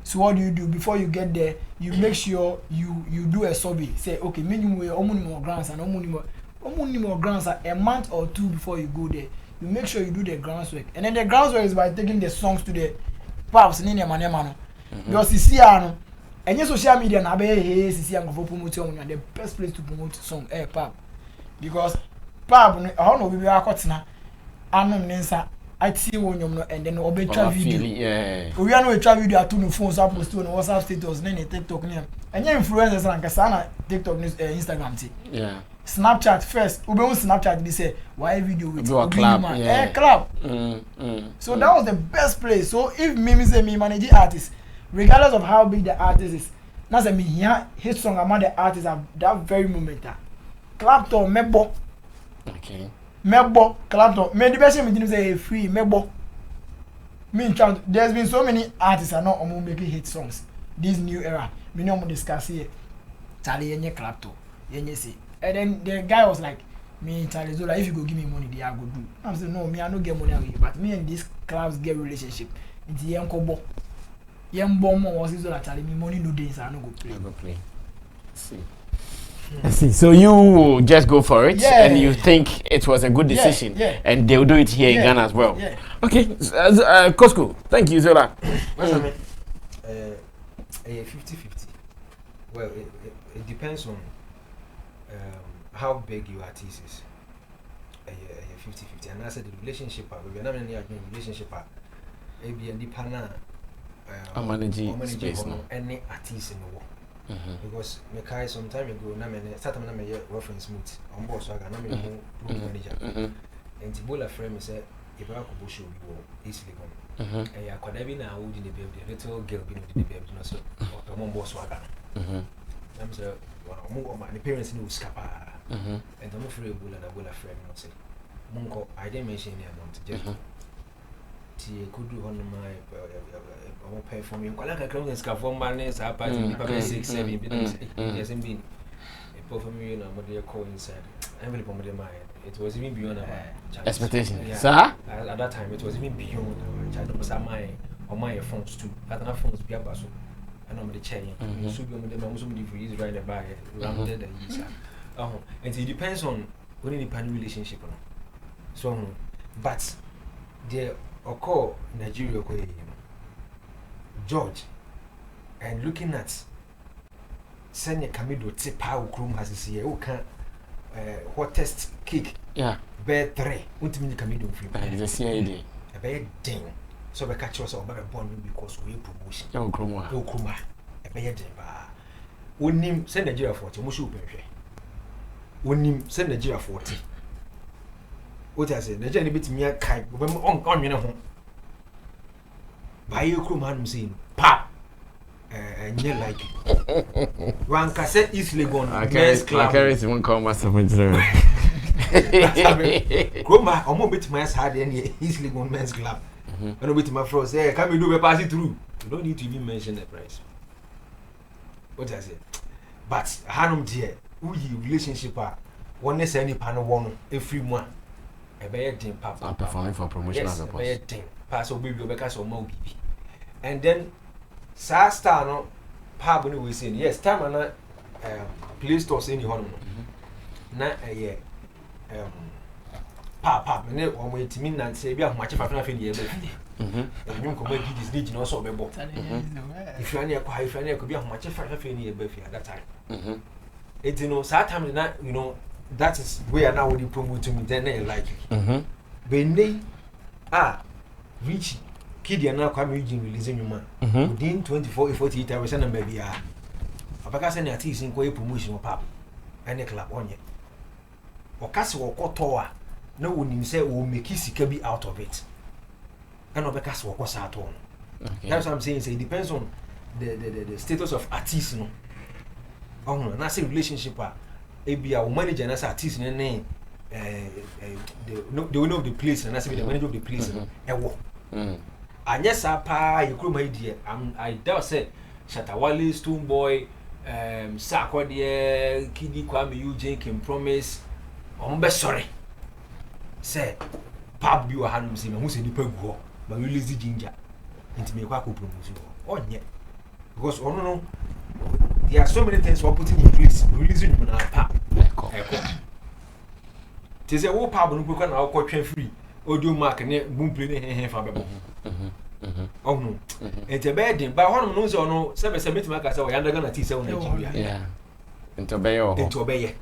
So what do? Before you get there? You make sure you do a survey. Say okay, minimum more grants and more grants a month or two before you go there. You make sure you do the groundwork, and then the groundwork is by taking the songs to the pubs in your money. Because you see, and your social media now be hey, see, I'm going to promote the best place to promote song pub, because pub I don't know we are caught now. I'm not I see one and then obey video. We are no travel video to no phones up post on WhatsApp status, then TikTok name. And your influencers like Kasana, TikTok news, Instagram. Yeah. Snapchat first. We on Snapchat they say why video with clap. So that was the best place. So if me say me manage artist, regardless of how big the artist is, now say me here hit song among the artists at that very moment. Clap to mebo. Okay. Mebo clap to me the best me didn't say free mebo. Me there's been so many artists are not making hit songs. This new era. Me no more discuss here. Charlie yenye clap to. Yenye say. And then the guy was like, me Charlie Zola, if you go give me money, I go do. I'm saying, no, me I don't get money away, but me and these clubs get relationship. It's young kobo. Young bomb was Zola Charlie, me money no days, I no go play. I see. So you just go for it, Yeah. and you think it was a good decision, and they'll do it here in Ghana as well. Yeah. Okay, Costco. Thank you, Zola. What's I mean? 50-50. Well, it depends on how big your artist is. 50-50. And I said the relationship, we're not in a relationship. Maybe a partner. Managing space now. Any artist in the world. Because me kai some time ago na me start na me reference meet on boss aga na me group manager and Tibola friend me say e ba ko bo show bi wo easily come eh akwada bi na hold in the baby little girl bi no the baby no so o mo boss aga na me say mo my parents no scapa and I'm free Ebola na Ebola friend no say monko I didn't mention any amount just ti could do on my performing kwala ka kram ska form balance party people 6-7 bit yes been performing na model call inside envelope on my it was even beyond our expectation sir at that time it was even beyond our child because my phones too that na phones be abaso and on the chair so be on the most of the freeze right by rounded the years and it depends on when the pan relationship so but the occur Nigeria George and looking at send Camidoh tip how room has this year who can hottest cake bear 3 won't mean Camidoh free the CID a bear ding so we catch us about a bond because we promotion no kruma a bear ding when him send Nigeria 40 mushu when him send Nigeria 40 what I say Nigeria bit me kai on you know buy your crew man saying pap and you like one cassette is Legon men's club I carry one call master Croma I'm bit my hard any easily Legon men's club and a bit my frost say can we do a pass it through you don't need to even mention the price what I say but Hanum dear who you relationship are one is any panel one every one a bear team papa performing for promotion as a bear team pass or baby because of more baby and then star no pab we saying yes time and play stores any honor na papa me o mo etimi na say bi ahomache fafa na fe ni e ba fi and come be this need no so be bo if you any ko bi ahomache fafa ni e ba fi at that time it you know that time na you know that is where now we promote me then they like when reach kid na kwa me release nyuma within 24-48 hours na maybe abaka say na artist in ko promotion pap any club onye okase wo koto a na wonim say wo make sika bi out of it and obeka say wo kosa ato that's what I'm saying. It depends on the status of artist no na say relationship Ebia o manager na say artist ne the owner of the place and I say the manager of the place ewo anya sa pa ye kuro mai die I doubt say Shatawale Stone Boy Sakwade Kidi Kwame Eugene Kim Promise o be sorry say pap bi wa hanum say me hu say nipa gu ho ba release ginger into me kwa ko promote onye because ono no there are so many things we're putting in place releasing them na pap echo te say wo pap no kwa na wo twa free audio mark ne boom play ne fa bebo oh no ente bedin ba hono no say ono se metima ka say o yanda Ghana ti say on Nigeria ente obeye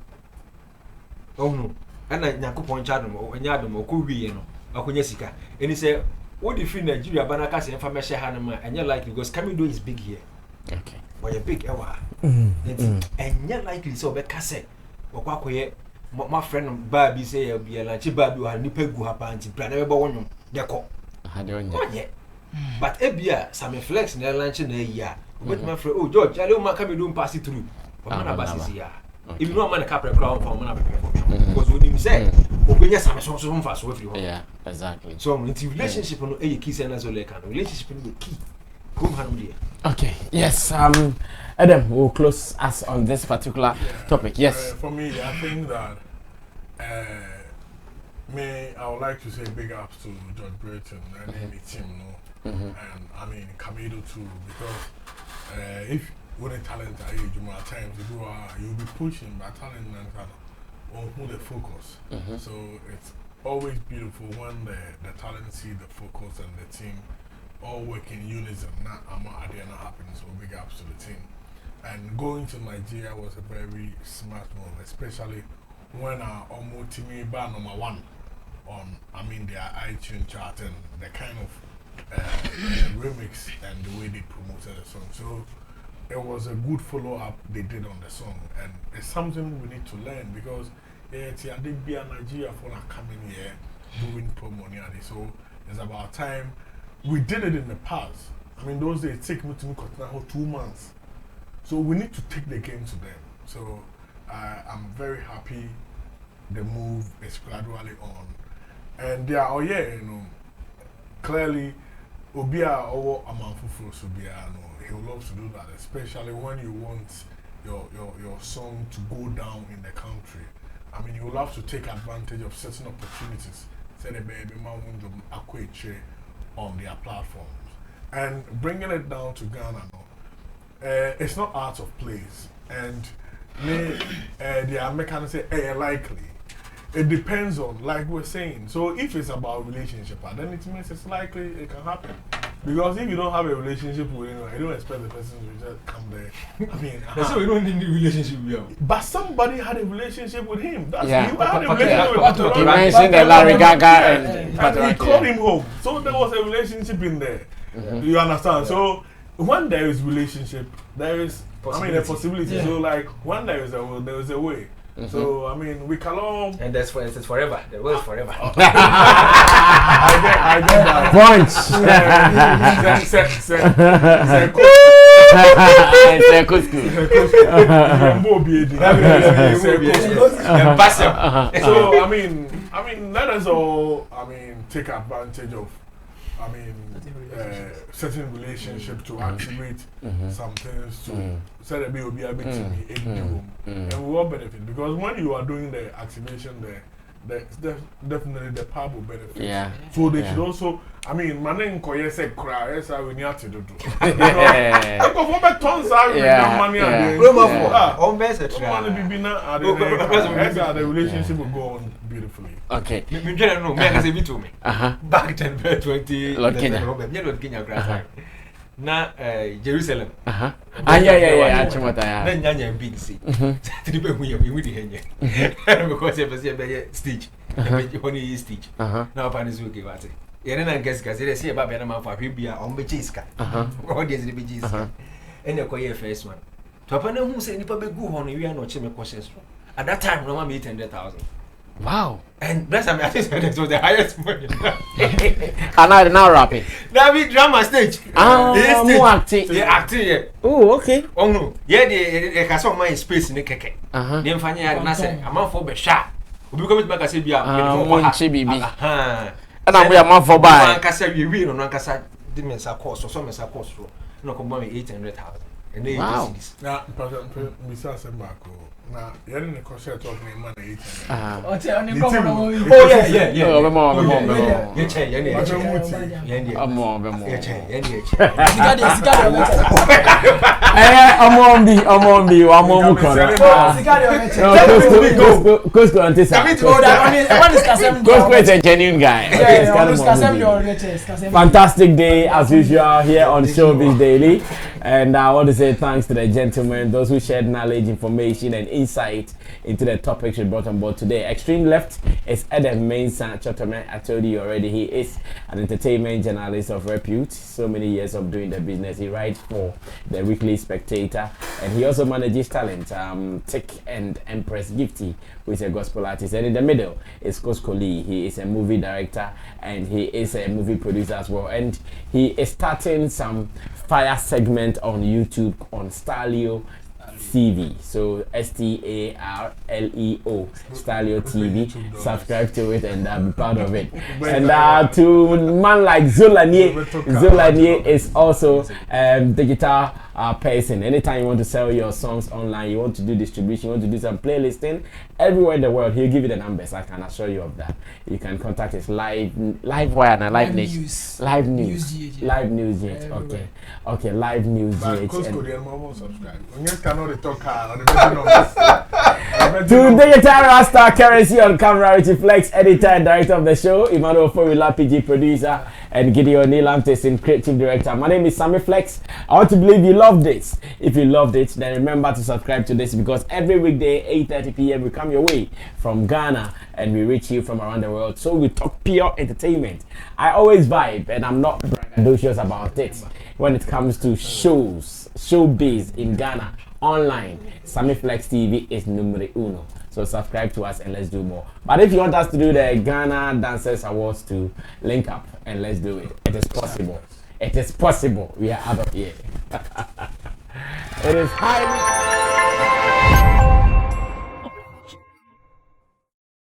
oh no ana nyakopon chadom onya adom okowie no akonya sika eni say what if in Nigeria banaka say information hanama enya like because Camidoh is big here okay why a big ewa enya likely say obeka say okwakoye my friend Babi say e bia la chi Babi wa nipa gu ha pa nti pra na be bo wonum deko ha de onye but e bia Sammy flex na lunch na yi a obet my friend oh George ale o ma Camidoh pass it through o mana basisi ya even no man capre crown for mana be because when him say obenya Sammy so mfa so free ho yeah exactly so in relationship no e key say na so like no relationship no key come hanum there. Okay, yes, Adam will close us on this particular topic. Yes. For me, I think that I would like to say big ups to George Breton and any team, and I mean Camidoh too, because when a talent at age, at times you'll be pushing by talent and on who they focus. So it's always beautiful when the talent see the focus and the team all work in unison. Not idea not happening, so big ups to the team. And going to Nigeria was a very smart move, especially when almost team bar #1 on their iTunes chart and the kind of remix and the way they promoted the song. So it was a good follow-up they did on the song, and it's something we need to learn because it's a big Nigeria for coming here doing promo near this. So it's about time. We did it in the past. Those days take me to me 2 months. So we need to take the game to them. So I'm very happy the move is gradually on. And they are, clearly, Obia or Amanfufu Subia, he loves to do that, especially when you want your song to go down in the country. You will have to take advantage of certain opportunities. Say the baby on their platforms. And bringing it down to Ghana, it's not out of place. And the Americans say, likely. It depends on, like we're saying. So if it's about relationship, then it means it's likely it can happen. Because if you don't have a relationship with anyone, I don't expect the person to just come there. So we don't need a relationship with him. But somebody had a relationship with him. That's yeah. You had a relationship with him. You mentioned the Larry Gaga and he called him home. So there was a relationship in there. You understand? So when there is relationship, there is a possibility. Yeah. So like when there is a will, there is a way. So we can all and it's forever. The will is forever. I get that. So let us all take advantage of certain relationship to activate some things to say that will be able to be in the room, and we all benefit because when you are doing the activation definitely the pub will benefit. Yeah. So they should also. Manen koye se cry. Yes, I will need to do. The relationship will go on beautifully. Okay. Back then, 20. Kenya. Na Jerusalem. Yeah. Then Yanya big see. We because stage. Only stage. Now Panis will give us. Yena guess they say about Benama for Hibia on Bechiska. Audience the Bechiska. And the quiet first one. To a panel who said Nipa Begu on we are not chimney questions. At that time, no one made 100,000. Wow. And bless me, I think that was the highest money. And I now rapping. David drama stage. More acting. Yeah, acting, yeah. Oh, okay. Oh, no. Yeah, they can saw my space in the keke. Then Fanya and I said, I'm out for the shot. We come back as if you are one chibi. And I'm a month for buy. Cassette, you read on Nancasa, Dimens are cost or some is a cost. No, come on, 800,000. And they wow. Now, Mr. Sembako. Now, you're in the concert talking money. Oh, yeah. Fantastic day as usual here on Showbiz Daily. And I want to say thanks to the gentlemen, those who shared knowledge, information, and insight into the topics we brought on board today. Extreme Left is Adam Mensah Chotomen. I told you already, he is an entertainment journalist of repute. So many years of doing the business. He writes for the Weekly Spectator, and he also manages talent. Tick and Empress Gifty, who is a gospel artist. And in the middle is Koskoli. He is a movie director and he is a movie producer as well. And he is starting some fire segment on YouTube on Stalio TV. So STARLEO Stalio TV. Subscribe to it and be part of it. And to man like Zolanie is also digital person. Anytime you want to sell your songs online, you want to do distribution, you want to do some playlisting everywhere in the world, he'll give you the numbers. I can assure you of that. You can contact his live wire and live news. Live news. Live news GH. Okay, live news GH. To Digital Rasta Currency on camera, Richie Flex, editor and director of the show, Emmanuel Fowila, PG producer, and Gideon Nilamtis, creative director. My name is Sammy Flex. I want to believe you loved it. If you loved it, then remember to subscribe to this, because every weekday 8:30 p.m. we come your way from Ghana and we reach you from around the world. So we talk pure entertainment. I always vibe, and I'm not braggadocious about it when it comes to showbiz in Ghana online. Sammy Flex TV is numero uno. So subscribe to us and let's do more. But if you want us to do the Ghana Dancers Awards to link up and let's do it. It is possible. It is possible. We are out of here. It is highly